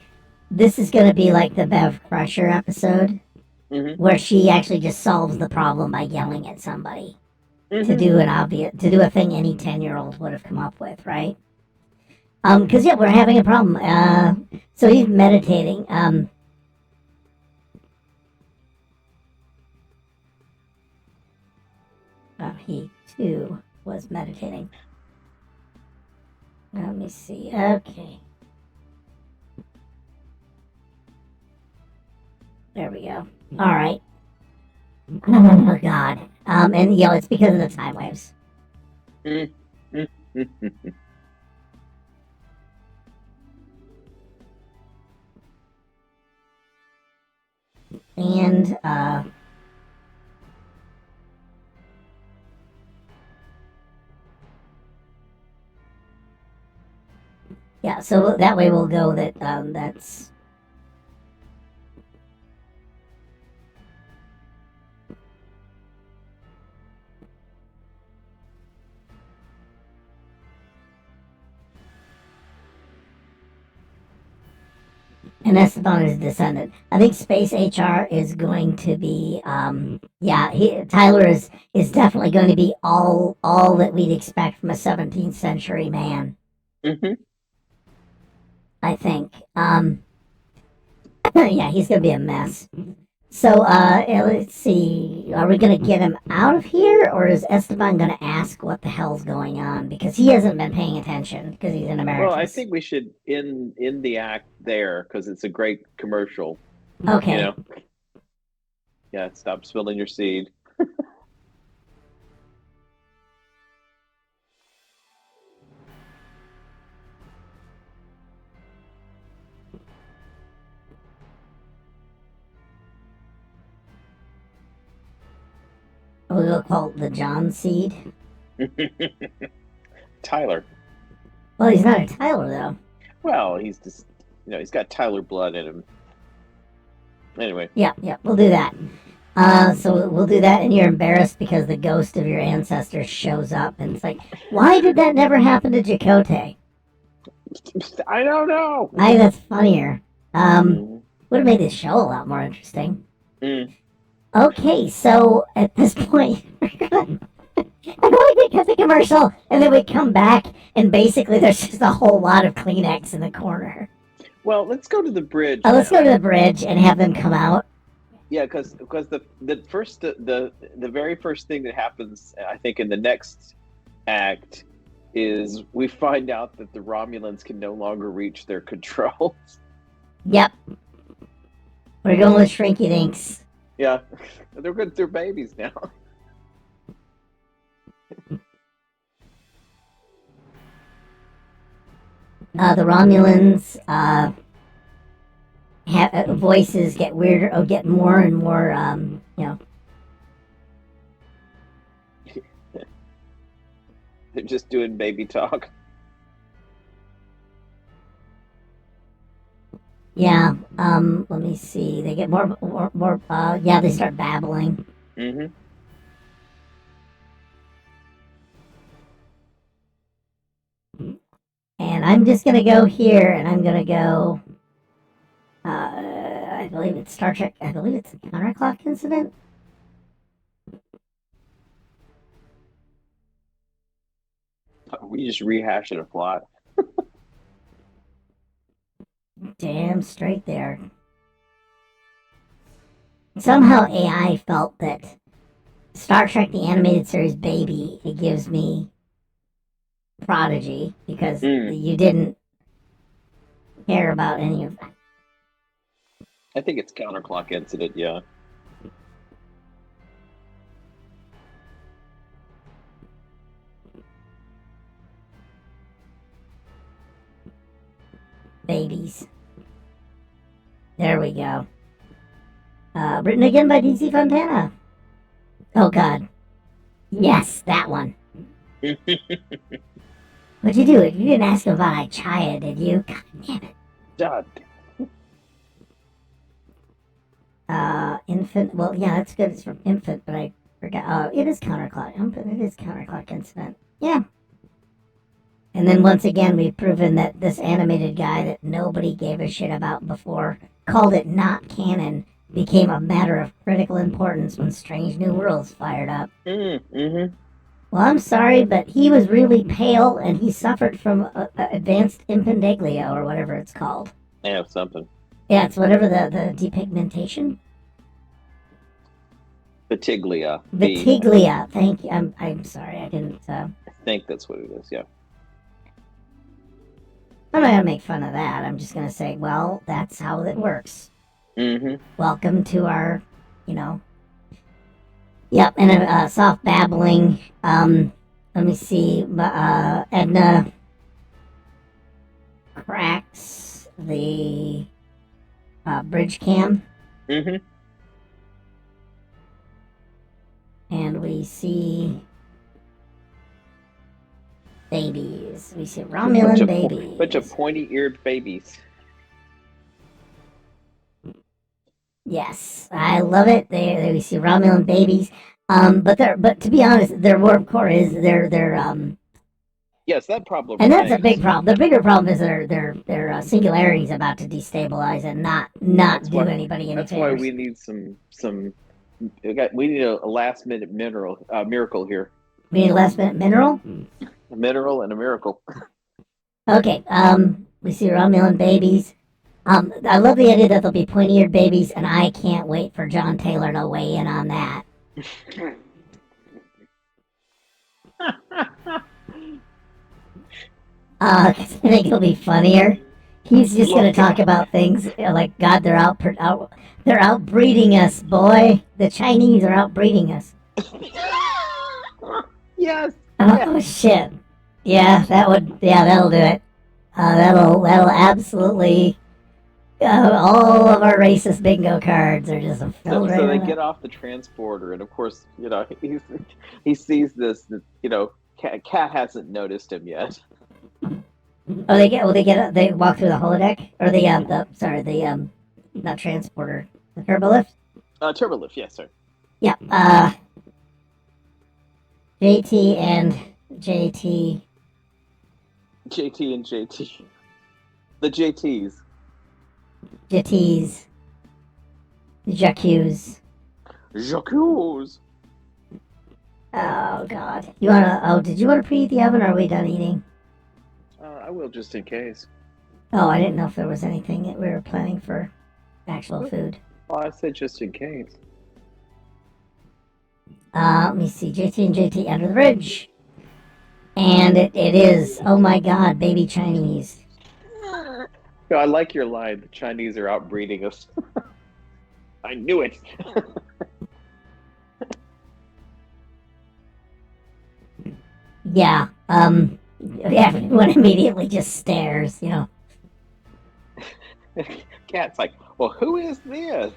this is gonna be like the Bev Crusher episode, where she actually just solves the problem by yelling at somebody to do a thing any 10-year-old would have come up with, right? Because yeah, we're having a problem. So he's meditating. He too was meditating. Let me see. Okay. There we go. All right. Oh God. And it's because of the time waves. And yeah, so that way we'll go that that's and Esteban is descendant. I think Space HR is going to be Tyler is definitely going to be all that we'd expect from a 17th century man. I think. Yeah, he's gonna be a mess. So, let's see. Are we gonna get him out of here, or is Esteban gonna ask what the hell's going on? Because he hasn't been paying attention because he's in America. Well, I think we should end the act there because it's a great commercial. Okay. Yeah, stop spilling your seed. we'll call it the John seed. Tyler. Well, he's not a Tyler, though. Well, he's just, he's got Tyler blood in him. Anyway. Yeah, we'll do that. So we'll do that, and you're embarrassed because the ghost of your ancestor shows up, and it's like, why did that never happen to Chakotay? I don't know. I think that's funnier. Would have made this show a lot more interesting. Okay, so at this point, we're gonna cut the commercial, and then we come back, and basically there's just a whole lot of Kleenex in the corner. Well, let's go to the bridge. Let's go to the bridge and have them come out. Yeah, because the very first thing that happens, I think, in the next act is we find out that the Romulans can no longer reach their controls. Yep. We're going with Shrinky Dinks. Yeah, they're good. They're babies now. The Romulans voices get weirder, or get more and more, They're just doing baby talk. Yeah. Let me see. They get more. They start babbling. Mm-hmm. And I'm just gonna go here, and I'm gonna go. I believe it's Star Trek. I believe it's the counterclock incident. We just rehashing a plot. Damn straight there. Somehow AI felt that Star Trek the Animated Series baby, it gives me Prodigy, because you didn't care about any of that. I think it's counterclock incident, yeah. Babies. There we go. Written again by DC Fontana. Oh God. Yes, that one. What'd you do? You didn't ask him about Ichaya, did you? God damn it. God. Infant. Well, yeah, that's good. It's from Infant, but I forgot. It is counterclock. It is counterclock incident. Yeah. And then once again, we've proven that this animated guy that nobody gave a shit about before, called it not canon, became a matter of critical importance when Strange New Worlds fired up. Mm-hmm. Well, I'm sorry, but he was really pale, and he suffered from advanced impendaglia, or whatever it's called. Yeah, something. Yeah, it's whatever the depigmentation. Vitiglia. Vitiglia. Thank you. I'm sorry, I didn't. I think that's what it is. Yeah. I'm not gonna make fun of that. I'm just gonna say, well, that's how it works. Mm-hmm. Welcome to our, Yep, and soft babbling. Let me see. Edna cracks the bridge cam. Mm-hmm. And we see babies. We see Romulan babies. Bunch of pointy-eared babies. Yes, I love it. We see Romulan babies. But to be honest, their warp core is their Yes, that problem. And that's a big problem. The bigger problem is their singularity is about to destabilize and not do anybody any favors. That's why we need we need a last minute miracle here. We need a last minute mineral? A mineral and a miracle. Okay, we see Romulan babies. I love the idea that they'll be pointy-eared babies, and I can't wait for John Taylor to weigh in on that. I think it'll be funnier. He's just going to talk about things like, God, they're outbreeding us, boy. The Chinese are outbreeding us. Yes. Oh, shit. Yeah, that'll do it. That'll absolutely All of our racist bingo cards are just filled right So they on get up. off the transporter, and of course, he sees this. Cat hasn't noticed him yet. Oh, they walk through the holodeck or the not transporter, the turbolift. Turbolift, yes, sir. Yeah. JT and JT. JT and JT, the JTs. JTs. Jacques. Jacques. Oh God. You wanna? Oh, did you want to preheat the oven? Or are we done eating? I will just in case. Oh, I didn't know if there was anything that we were planning for actual food. Well, I said just in case. Let me see. JT and JT under the bridge. And it is, oh my God, baby Chinese. I like your line. The Chinese are outbreeding us. I knew it. Yeah, everyone immediately just stares, Cat's like, well, who is this?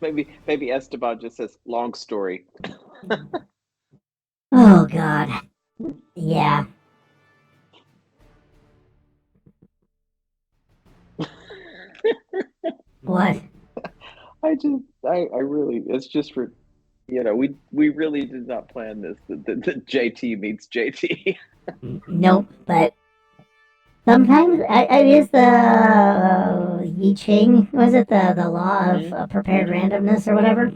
Maybe Esteban just says long story. Oh God. Yeah. What? I really, it's just for, we really did not plan this. The JT meets JT. Nope, but sometimes I use the Yi Ching, was it the law of prepared randomness or whatever?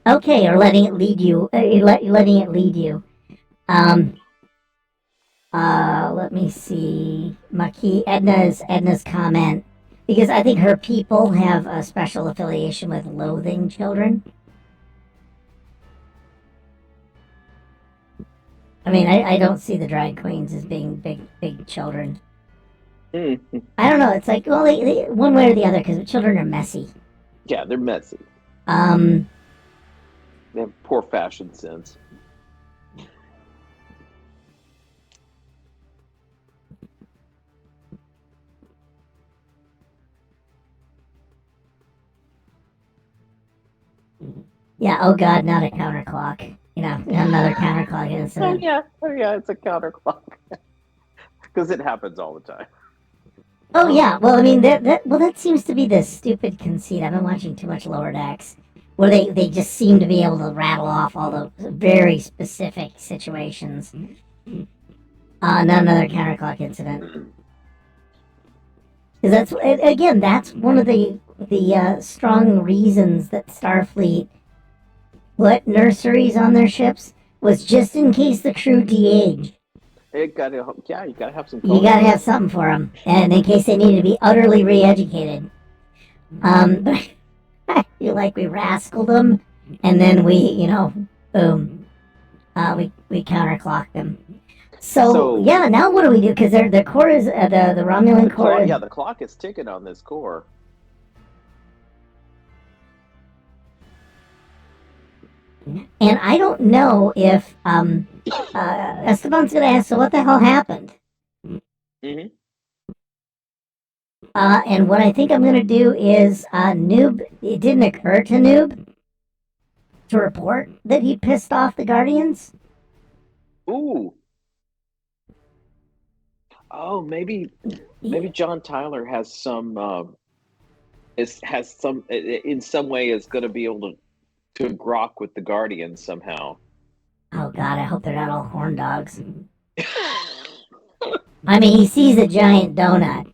Okay, or letting it lead you, letting it lead you. Um, let me see. Maki Edna's comment, because I think her people have a special affiliation with loathing children. I mean, I don't see the drag queens as being big children. I don't know. It's like, well, they one way or the other, because children are messy. Yeah, they're messy. Um, They have poor fashion sense. yeah. Oh God, not a counterclock. Another counterclock incident. Oh yeah, it's a counterclock. Because it happens all the time. Oh yeah. Well, I mean that seems to be the stupid conceit. I've been watching too much Lower Decks, where they just seem to be able to rattle off all the very specific situations. Not another counterclock incident. Because that's one of the strong reasons that Starfleet put nurseries on their ships was just in case the crew de-aged. You gotta have some. You gotta have something for them, and in case they need to be utterly re-educated. But I feel like we rascaled them, and then we, boom, we counterclocked them. So yeah, now what do we do? Because the core is the Romulan core. Yeah, the clock is ticking on this core. And I don't know if Esteban's gonna ask, so what the hell happened? Mm-hmm. And what I think I'm gonna do is Noob. It didn't occur to Noob to report that he pissed off the Guardians. Ooh. Oh, maybe John Tyler has some in some way is going to be able to grok with the Guardians somehow. Oh God, I hope they're not all horn dogs. I mean, he sees a giant donut.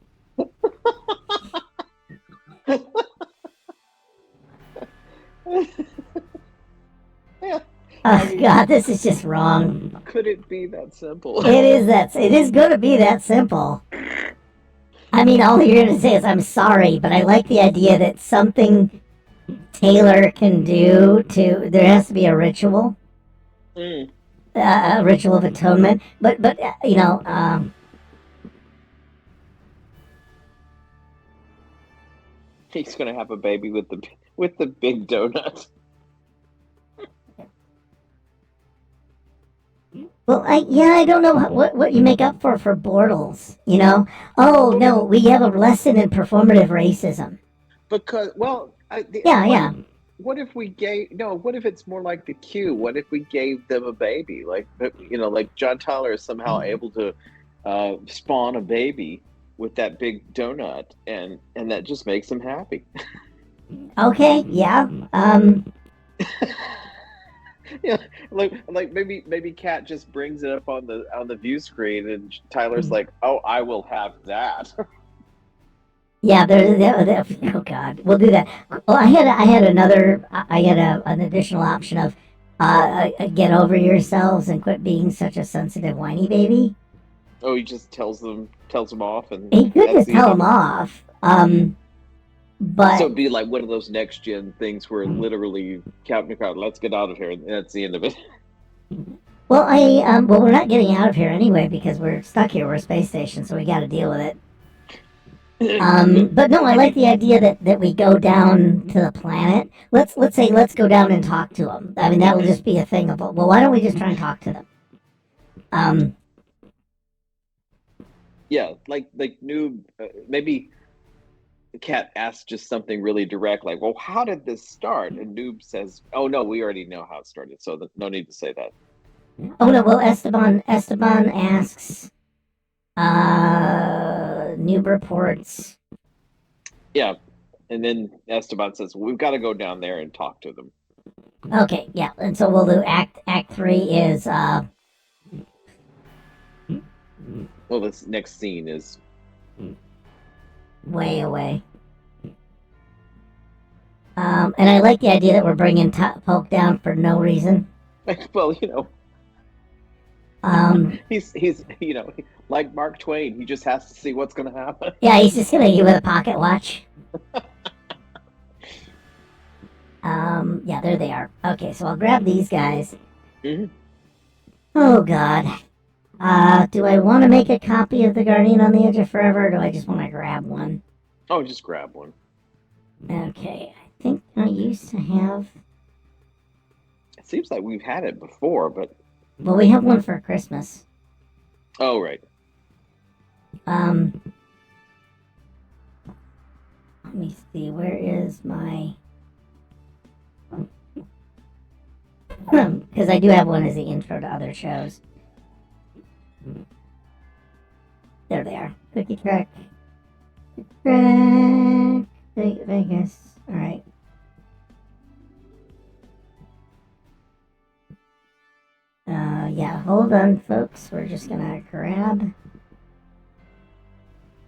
Oh God, this is just wrong. Could it be that simple? It is going to be that simple. I mean, all you're going to say is I'm sorry, but I like the idea that something Taylor can do there has to be a ritual. A ritual of atonement. But he's going to have a baby with the big donut. Well, I don't know what you make up for Bortles, you know? Oh, no, we have a lesson in performative racism. Because, well, Yeah. what if we gave, no, what if it's more like the Q? What if we gave them a baby? Like, like John Tyler is somehow able to spawn a baby with that big donut, and that just makes him happy. Okay, yeah. Yeah, like maybe Cat just brings it up on the view screen, and Tyler's like, "Oh, I will have that." Yeah, oh God, we'll do that. Well, I had an additional option of, get over yourselves and quit being such a sensitive whiny baby. Oh, he just tells them off, and He could that's just the end tell of them it. off. So But it'd be like one of those next gen things where literally Captain Crowd, let's get out of here, and that's the end of it. well, we're not getting out of here anyway because we're stuck here. We're a space station, so we got to deal with it. But no, I like the idea that we go down to the planet. Let's go down and talk to them. I mean, that will just be a thing of, well, why don't we just try and talk to them? Yeah, like Noob, maybe the Cat asks just something really direct, like, "Well, how did this start?" And Noob says, "Oh no, we already know how it started, so no need to say that." Oh no, well, Esteban asks, Noob reports. Yeah, and then Esteban says, "We've got to go down there and talk to them." Okay, yeah, and so we'll do Act 3 is, Well, this next scene is way away. And I like the idea that we're bringing Poke down for no reason. well, Um, he's like Mark Twain. He just has to see what's going to happen. yeah, he's just gonna give it a pocket watch. Yeah, there they are. Okay, so I'll grab these guys. Mm-hmm. Oh God. Do I want to make a copy of the Guardian on the Edge of Forever, or do I just want to grab one? Oh, just grab one. Okay, I think I used to have. It seems like we've had it before, but Well, we have one for Christmas. oh right. Let me see. Where is my? Because I do have one as the intro to other shows. There they are. Cookie Trek. Vegas. Alright. Yeah, hold on, folks. We're just gonna grab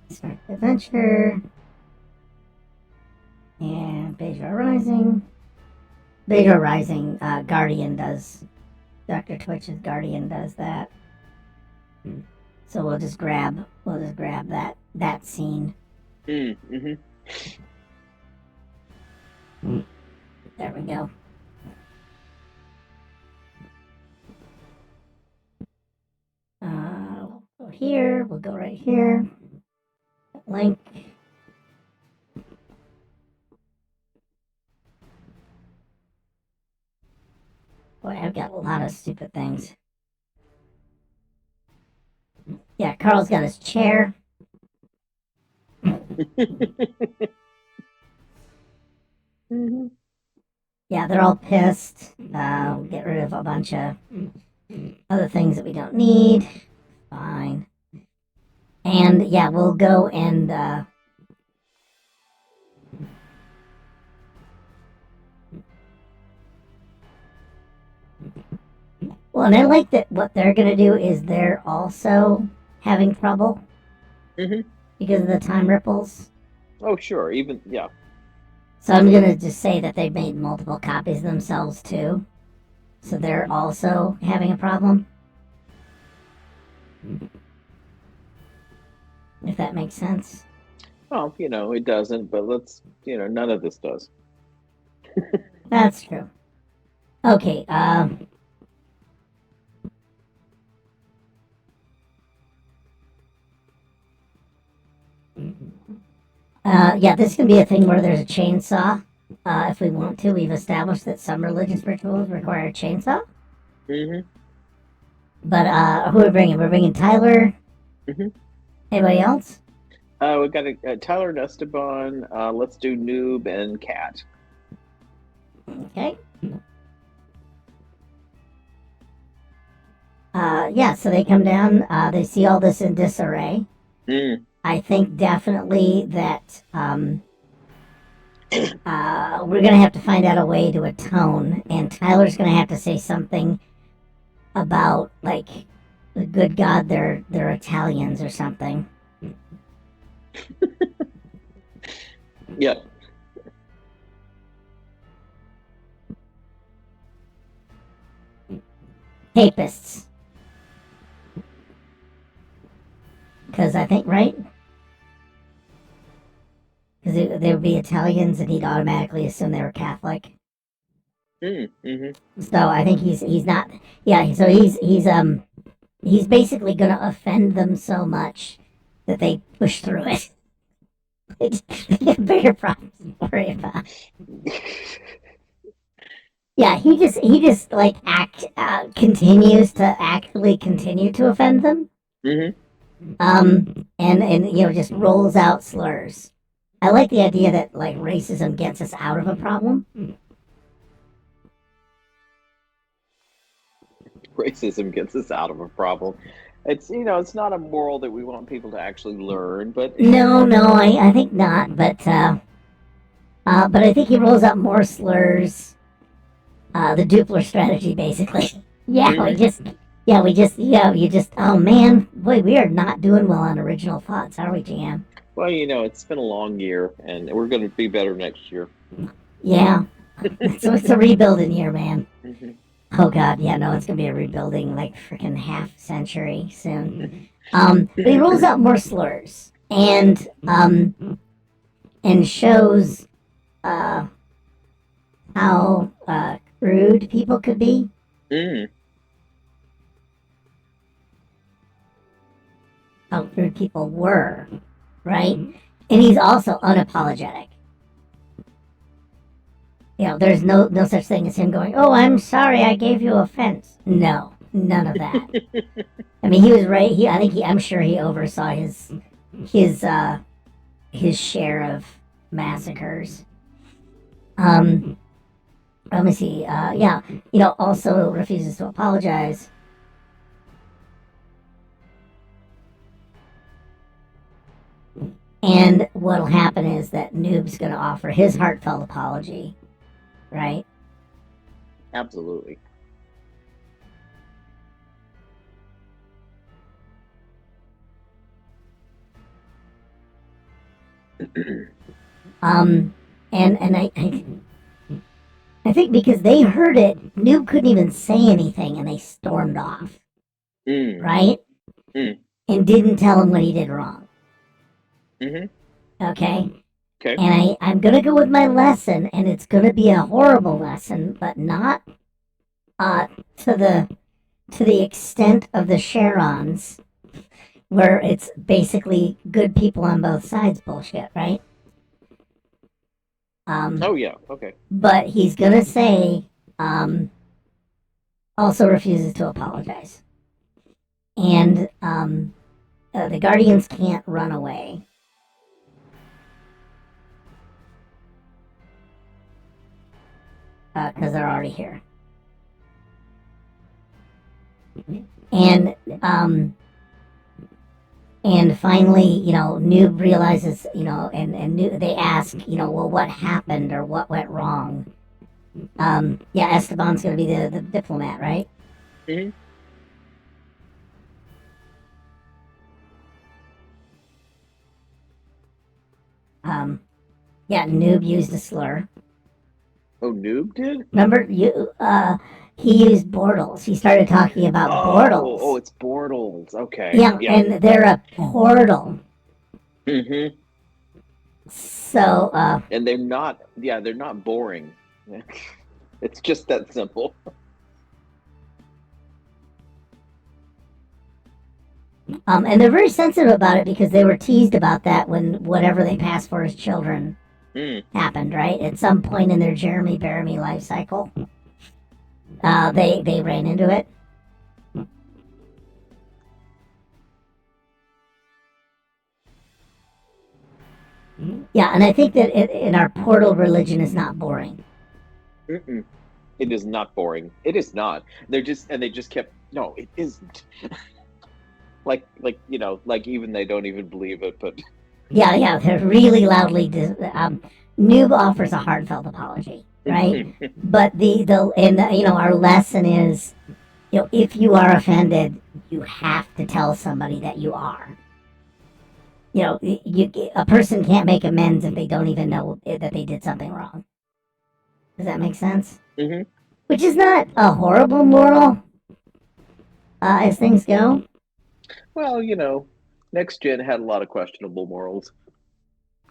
Start the Adventure and Bejor Rising. Bejor Rising, Guardian does. Dr. Twitch's Guardian does that. So we'll just grab that scene. Mm-hmm. There we go. We'll go here. We'll go right here. Link. Boy, I've got a lot of stupid things. Yeah, Carl's got his chair. Mm-hmm. Yeah, they're all pissed. We'll get rid of a bunch of other things that we don't need. Fine. And yeah, we'll go and well, and I like that what they're gonna do is they're also having trouble because of the time ripples. Oh sure, even yeah. So I'm gonna just say that they made multiple copies of themselves too. So they're also having a problem. If that makes sense. Well, it doesn't, but let's, none of this does. That's true. Okay, yeah, this can be a thing where there's a chainsaw. If we want to, we've established that some religious rituals require a chainsaw. Mm-hmm. But who are we bringing? We're bringing Tyler. Mm-hmm. Anybody else? We've got Tyler and Esteban. Let's do Noob and Cat. Okay. Yeah, so they come down, they see all this in disarray. I think definitely that we're going to have to find out a way to atone, and Tyler's going to have to say something about, like, the good God, they're Italians or something. Yep. Papists. Because I think, right? Because they would be Italians, and he'd automatically assume they were Catholic. Mm-hmm. So I think he's not. Yeah. So he's basically gonna offend them so much that they push through it. They get bigger problems to worry about. Yeah. He just like continues to actively continue to offend them. Mm-hmm. And just rolls out slurs. I like the idea that, like, racism gets us out of a problem. Racism gets us out of a problem. It's it's not a moral that we want people to actually learn, but No, I think not. But I think he rolls out more slurs. The Dupler strategy, basically. Yeah, Mm-hmm. you just. Oh man, boy, we are not doing well on original thoughts, are we, GM? Well, it's been a long year, and we're going to be better next year. Yeah, so it's a rebuilding year, man. Mm-hmm. Oh god, yeah, no, it's gonna be a rebuilding like freaking half century soon. But he rolls out more slurs and shows how rude people could be. Mm. How rude people were, right? And he's also unapologetic. There's no such thing as him going, "Oh, I'm sorry, I gave you offense." No, none of that. I mean, he was right. I'm sure he oversaw his share of massacres. Let me see. Yeah, also refuses to apologize. And what'll happen is that Noob's going to offer his heartfelt apology, right? Absolutely. And I think because they heard it, Noob couldn't even say anything, and they stormed off, right? And didn't tell him what he did wrong. Mm-hmm. Okay. Okay. And I'm gonna go with my lesson, and it's gonna be a horrible lesson, but not to the extent of the Sharons, where it's basically good people on both sides bullshit, right? Oh yeah, okay. But he's gonna say, also refuses to apologize, and the Guardians can't run away. Because they're already here. And finally, Noob realizes, and they ask, well, what happened or what went wrong? Yeah, Esteban's going to be the diplomat, right? Mm-hmm. Yeah, Noob used a slur. Oh, Noob did? Remember, he used Bortles. He started talking about Bortles. Oh, it's Bortles. Okay. Yeah, and they're a portal. Mm-hmm. So, and they're not boring. It's just that simple. And they're very sensitive about it because they were teased about that when whatever they passed for as children happened, right? At some point in their Jeremy Bearimy life cycle, they ran into it. Yeah, and I think that in our portal religion is not boring. Mm-mm. It is not boring. It is not. They just kept. No, it isn't. Like even they don't even believe it. But Yeah, they're really loudly. Noob offers a heartfelt apology, right? But our lesson is, if you are offended, you have to tell somebody that you are. A person can't make amends if they don't even know that they did something wrong. Does that make sense? Mm-hmm. Which is not a horrible moral, as things go. Well, next gen had a lot of questionable morals.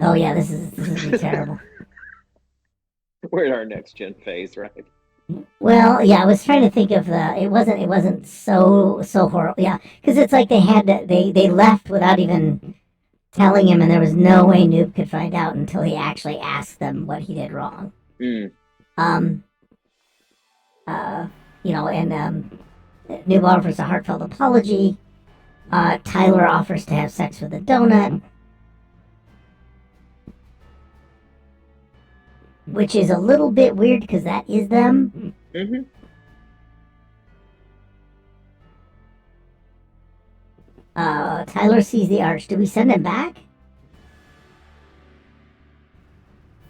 Oh yeah, this is be terrible. We're in our next gen phase, right? Well, yeah, I was trying to think of it wasn't so horrible. Yeah, because it's like they left without even telling him, and there was no way Noob could find out until he actually asked them what he did wrong. Mm. Um, Noob offers a heartfelt apology. Tyler offers to have sex with a donut, which is a little bit weird because that is them. Mm-hmm. Tyler sees the arch. Do we send him back?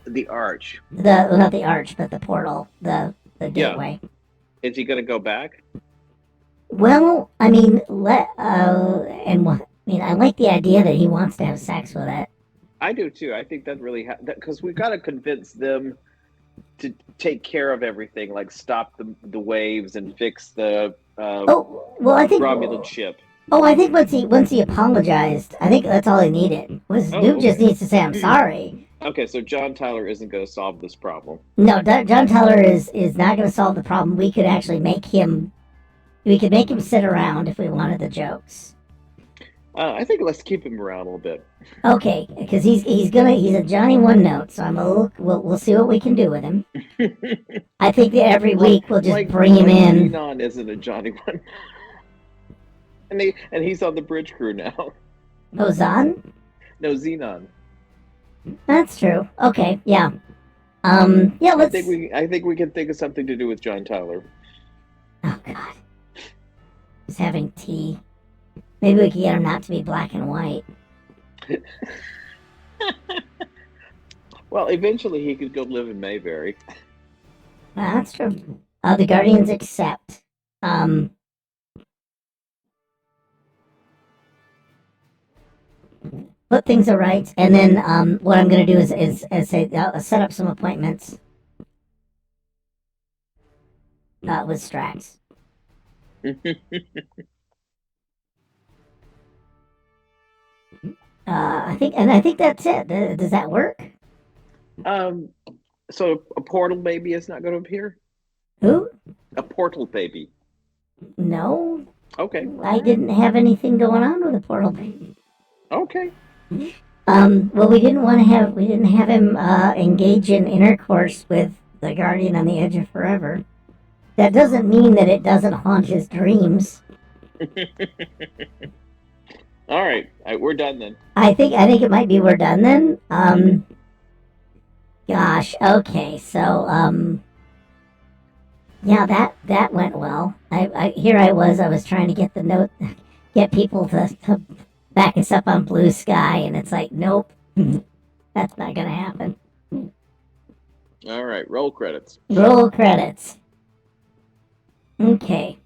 The arch. Not the arch, but the portal, the gateway. Yeah. Is he going to go back? Well, I mean, I like the idea that he wants to have sex with it. I do too. I think that really because we've got to convince them to take care of everything, like stop the waves and fix the I think Romulan ship. Oh, I think once he apologized, I think that's all he needed. Noob just needs to say I'm sorry. Okay, so John Tyler isn't going to solve this problem. No, John Tyler is not going to solve the problem. We could actually make him sit around if we wanted the jokes. I think let's keep him around a little bit. Okay, because he's a Johnny One Note, so we'll see what we can do with him. I think that every week we'll just bring him in. Xenon isn't a Johnny One, and he's on the bridge crew now. Oh, Zon? No, Xenon. That's true. Okay, yeah. Let's. I think we can think of something to do with John Tyler. Oh God, he's having tea. Maybe we can get him not to be black and white. Well, eventually he could go live in Mayberry. That's true. The Guardians accept. Put things right, and then what I'm going to do is say set up some appointments with Strax. I think that's it. Does that work? So a portal baby is not going to appear? Who? A portal baby. No. Okay. I didn't have anything going on with a portal baby. Okay. Well, we didn't have him engage in intercourse with the Guardian on the Edge of Forever. That doesn't mean that it doesn't haunt his dreams. All right, we're done then. I think it might be we're done then. Gosh, okay, so yeah, that went well. I was trying to get people to back us up on Blue Sky, and it's like, nope, that's not gonna happen. All right, roll credits. Roll credits. Okay.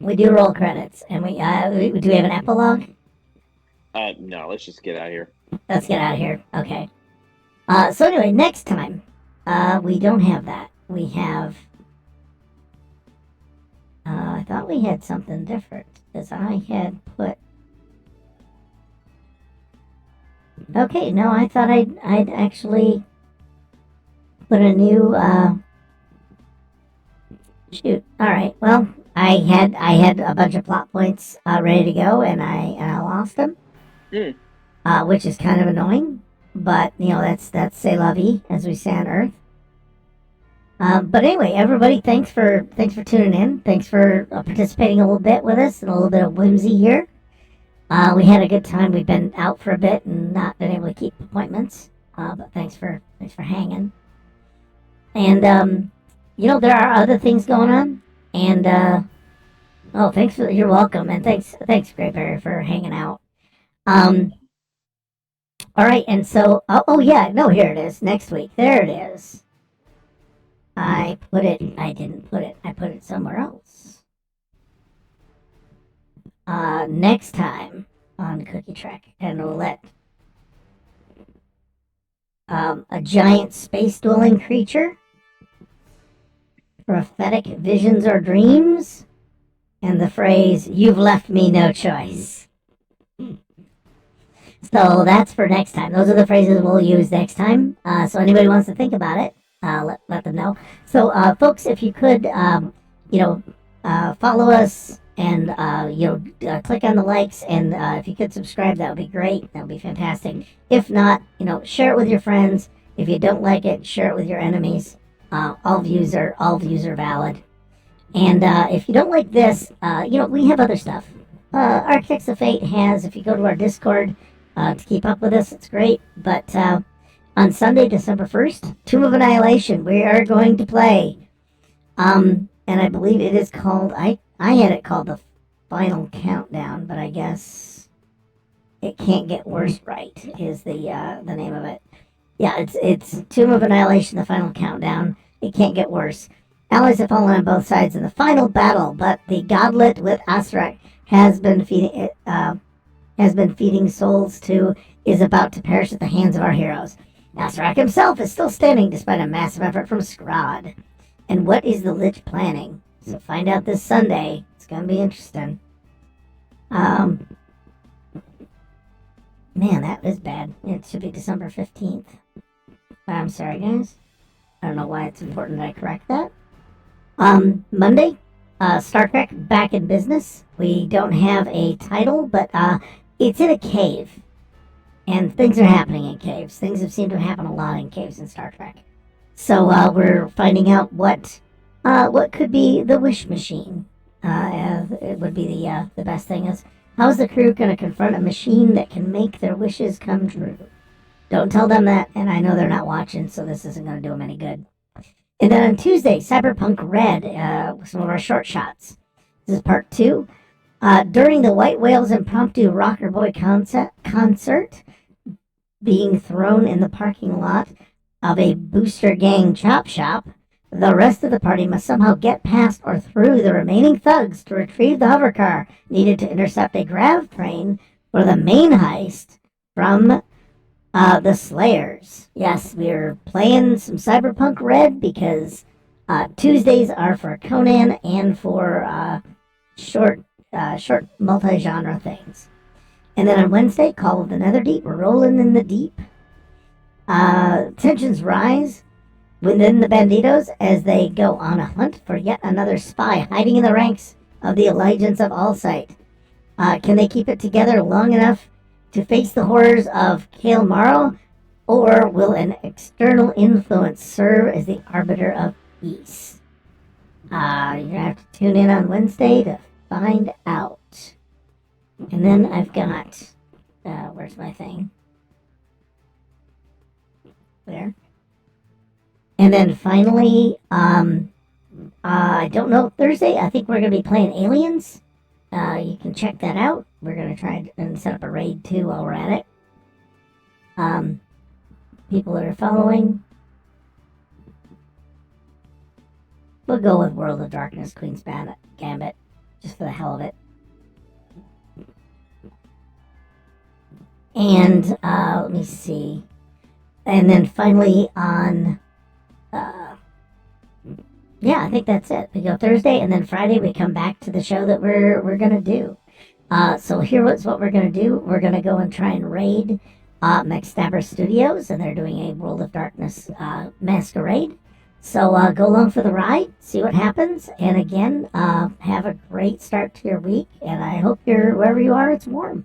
We do roll credits, and do we have an epilogue? No, let's just get out of here. Let's get out of here. Okay. So anyway, next time, we don't have that. We have. I thought we had something different, because I had put. Okay, no, I thought I'd actually put a new. Shoot. All right. Well, I had a bunch of plot points ready to go, and I lost them, which is kind of annoying. But that's c'est la vie, as we say on Earth. But anyway, everybody, thanks for tuning in. Thanks for participating a little bit with us and a little bit of whimsy here. We had a good time. We've been out for a bit and not been able to keep appointments. But thanks for hanging. And there are other things going on. And you're welcome, and thanks, Grayberry, for hanging out. All right, and so, yeah, no, here it is, next week. There it is. I didn't put it. I put it somewhere else. Next time on Cookie Trek, and we'll let a giant space-dwelling creature, prophetic visions or dreams, and the phrase, "You've left me no choice." So that's for next time. Those are the phrases we'll use next time. So anybody wants to think about it, let them know. So folks, if you could, follow us and click on the likes, and if you could subscribe, that would be great. That would be fantastic. If not, share it with your friends. If you don't like it, share it with your enemies. All views are valid. And if you don't like this, we have other stuff. Architects of Fate has, if you go to our Discord to keep up with us, it's great. But on Sunday, December 1st, Tomb of Annihilation, we are going to play. And I believe it is called, I had it called the Final Countdown, but I guess it can't get worse, right, is the name of it. Yeah, it's Tomb of Annihilation, the Final Countdown. It can't get worse. Allies have fallen on both sides in the final battle, but the godlet with Asrak has been feeding souls to is about to perish at the hands of our heroes. Asrak himself is still standing despite a massive effort from Scrod. And what is the Lich planning? So find out this Sunday. It's going to be interesting. Man, that was bad. It should be December 15th. I'm sorry, guys. I don't know why it's important that I correct that. Monday, Star Trek back in business. We don't have a title, but it's in a cave. And things are happening in caves. Things have seemed to happen a lot in caves in Star Trek. So we're finding out what could be the wish machine. It would be the best thing is, how's the crew going to confront a machine that can make their wishes come true? Don't tell them that, and I know they're not watching, so this isn't going to do them any good. And then on Tuesday, Cyberpunk Red, some of our short shots. This is part 2. During the White Whale's impromptu Rocker Boy concert being thrown in the parking lot of a booster gang chop shop, the rest of the party must somehow get past or through the remaining thugs to retrieve the hover car needed to intercept a grav train for the main heist from the Slayers. Yes, we're playing some Cyberpunk Red because Tuesdays are for Conan and for short multi-genre things. And then on Wednesday, Call of the Netherdeep, we're rolling in the deep. Tensions rise within the Banditos as they go on a hunt for yet another spy hiding in the ranks of the Allegiance of Allsight. Can they keep it together long enough to face the horrors of Kale Morrow, or will an external influence serve as the arbiter of peace? You're going to have to tune in on Wednesday to find out. And then I've got, where's my thing? There. And then finally, I don't know, Thursday, I think we're going to be playing Aliens. You can check that out. We're going to try and set up a raid too while we're at it. People that are following. We'll go with World of Darkness, Queen's Gambit, just for the hell of it. And, let me see. And then finally on, I think that's it. We go Thursday, and then Friday we come back to the show that we're going to do. So here's what we're going to do. We're going to go and try and raid McStabber Studios, and they're doing a World of Darkness masquerade. So go along for the ride, see what happens, and again, have a great start to your week, and I hope wherever you are, it's warm.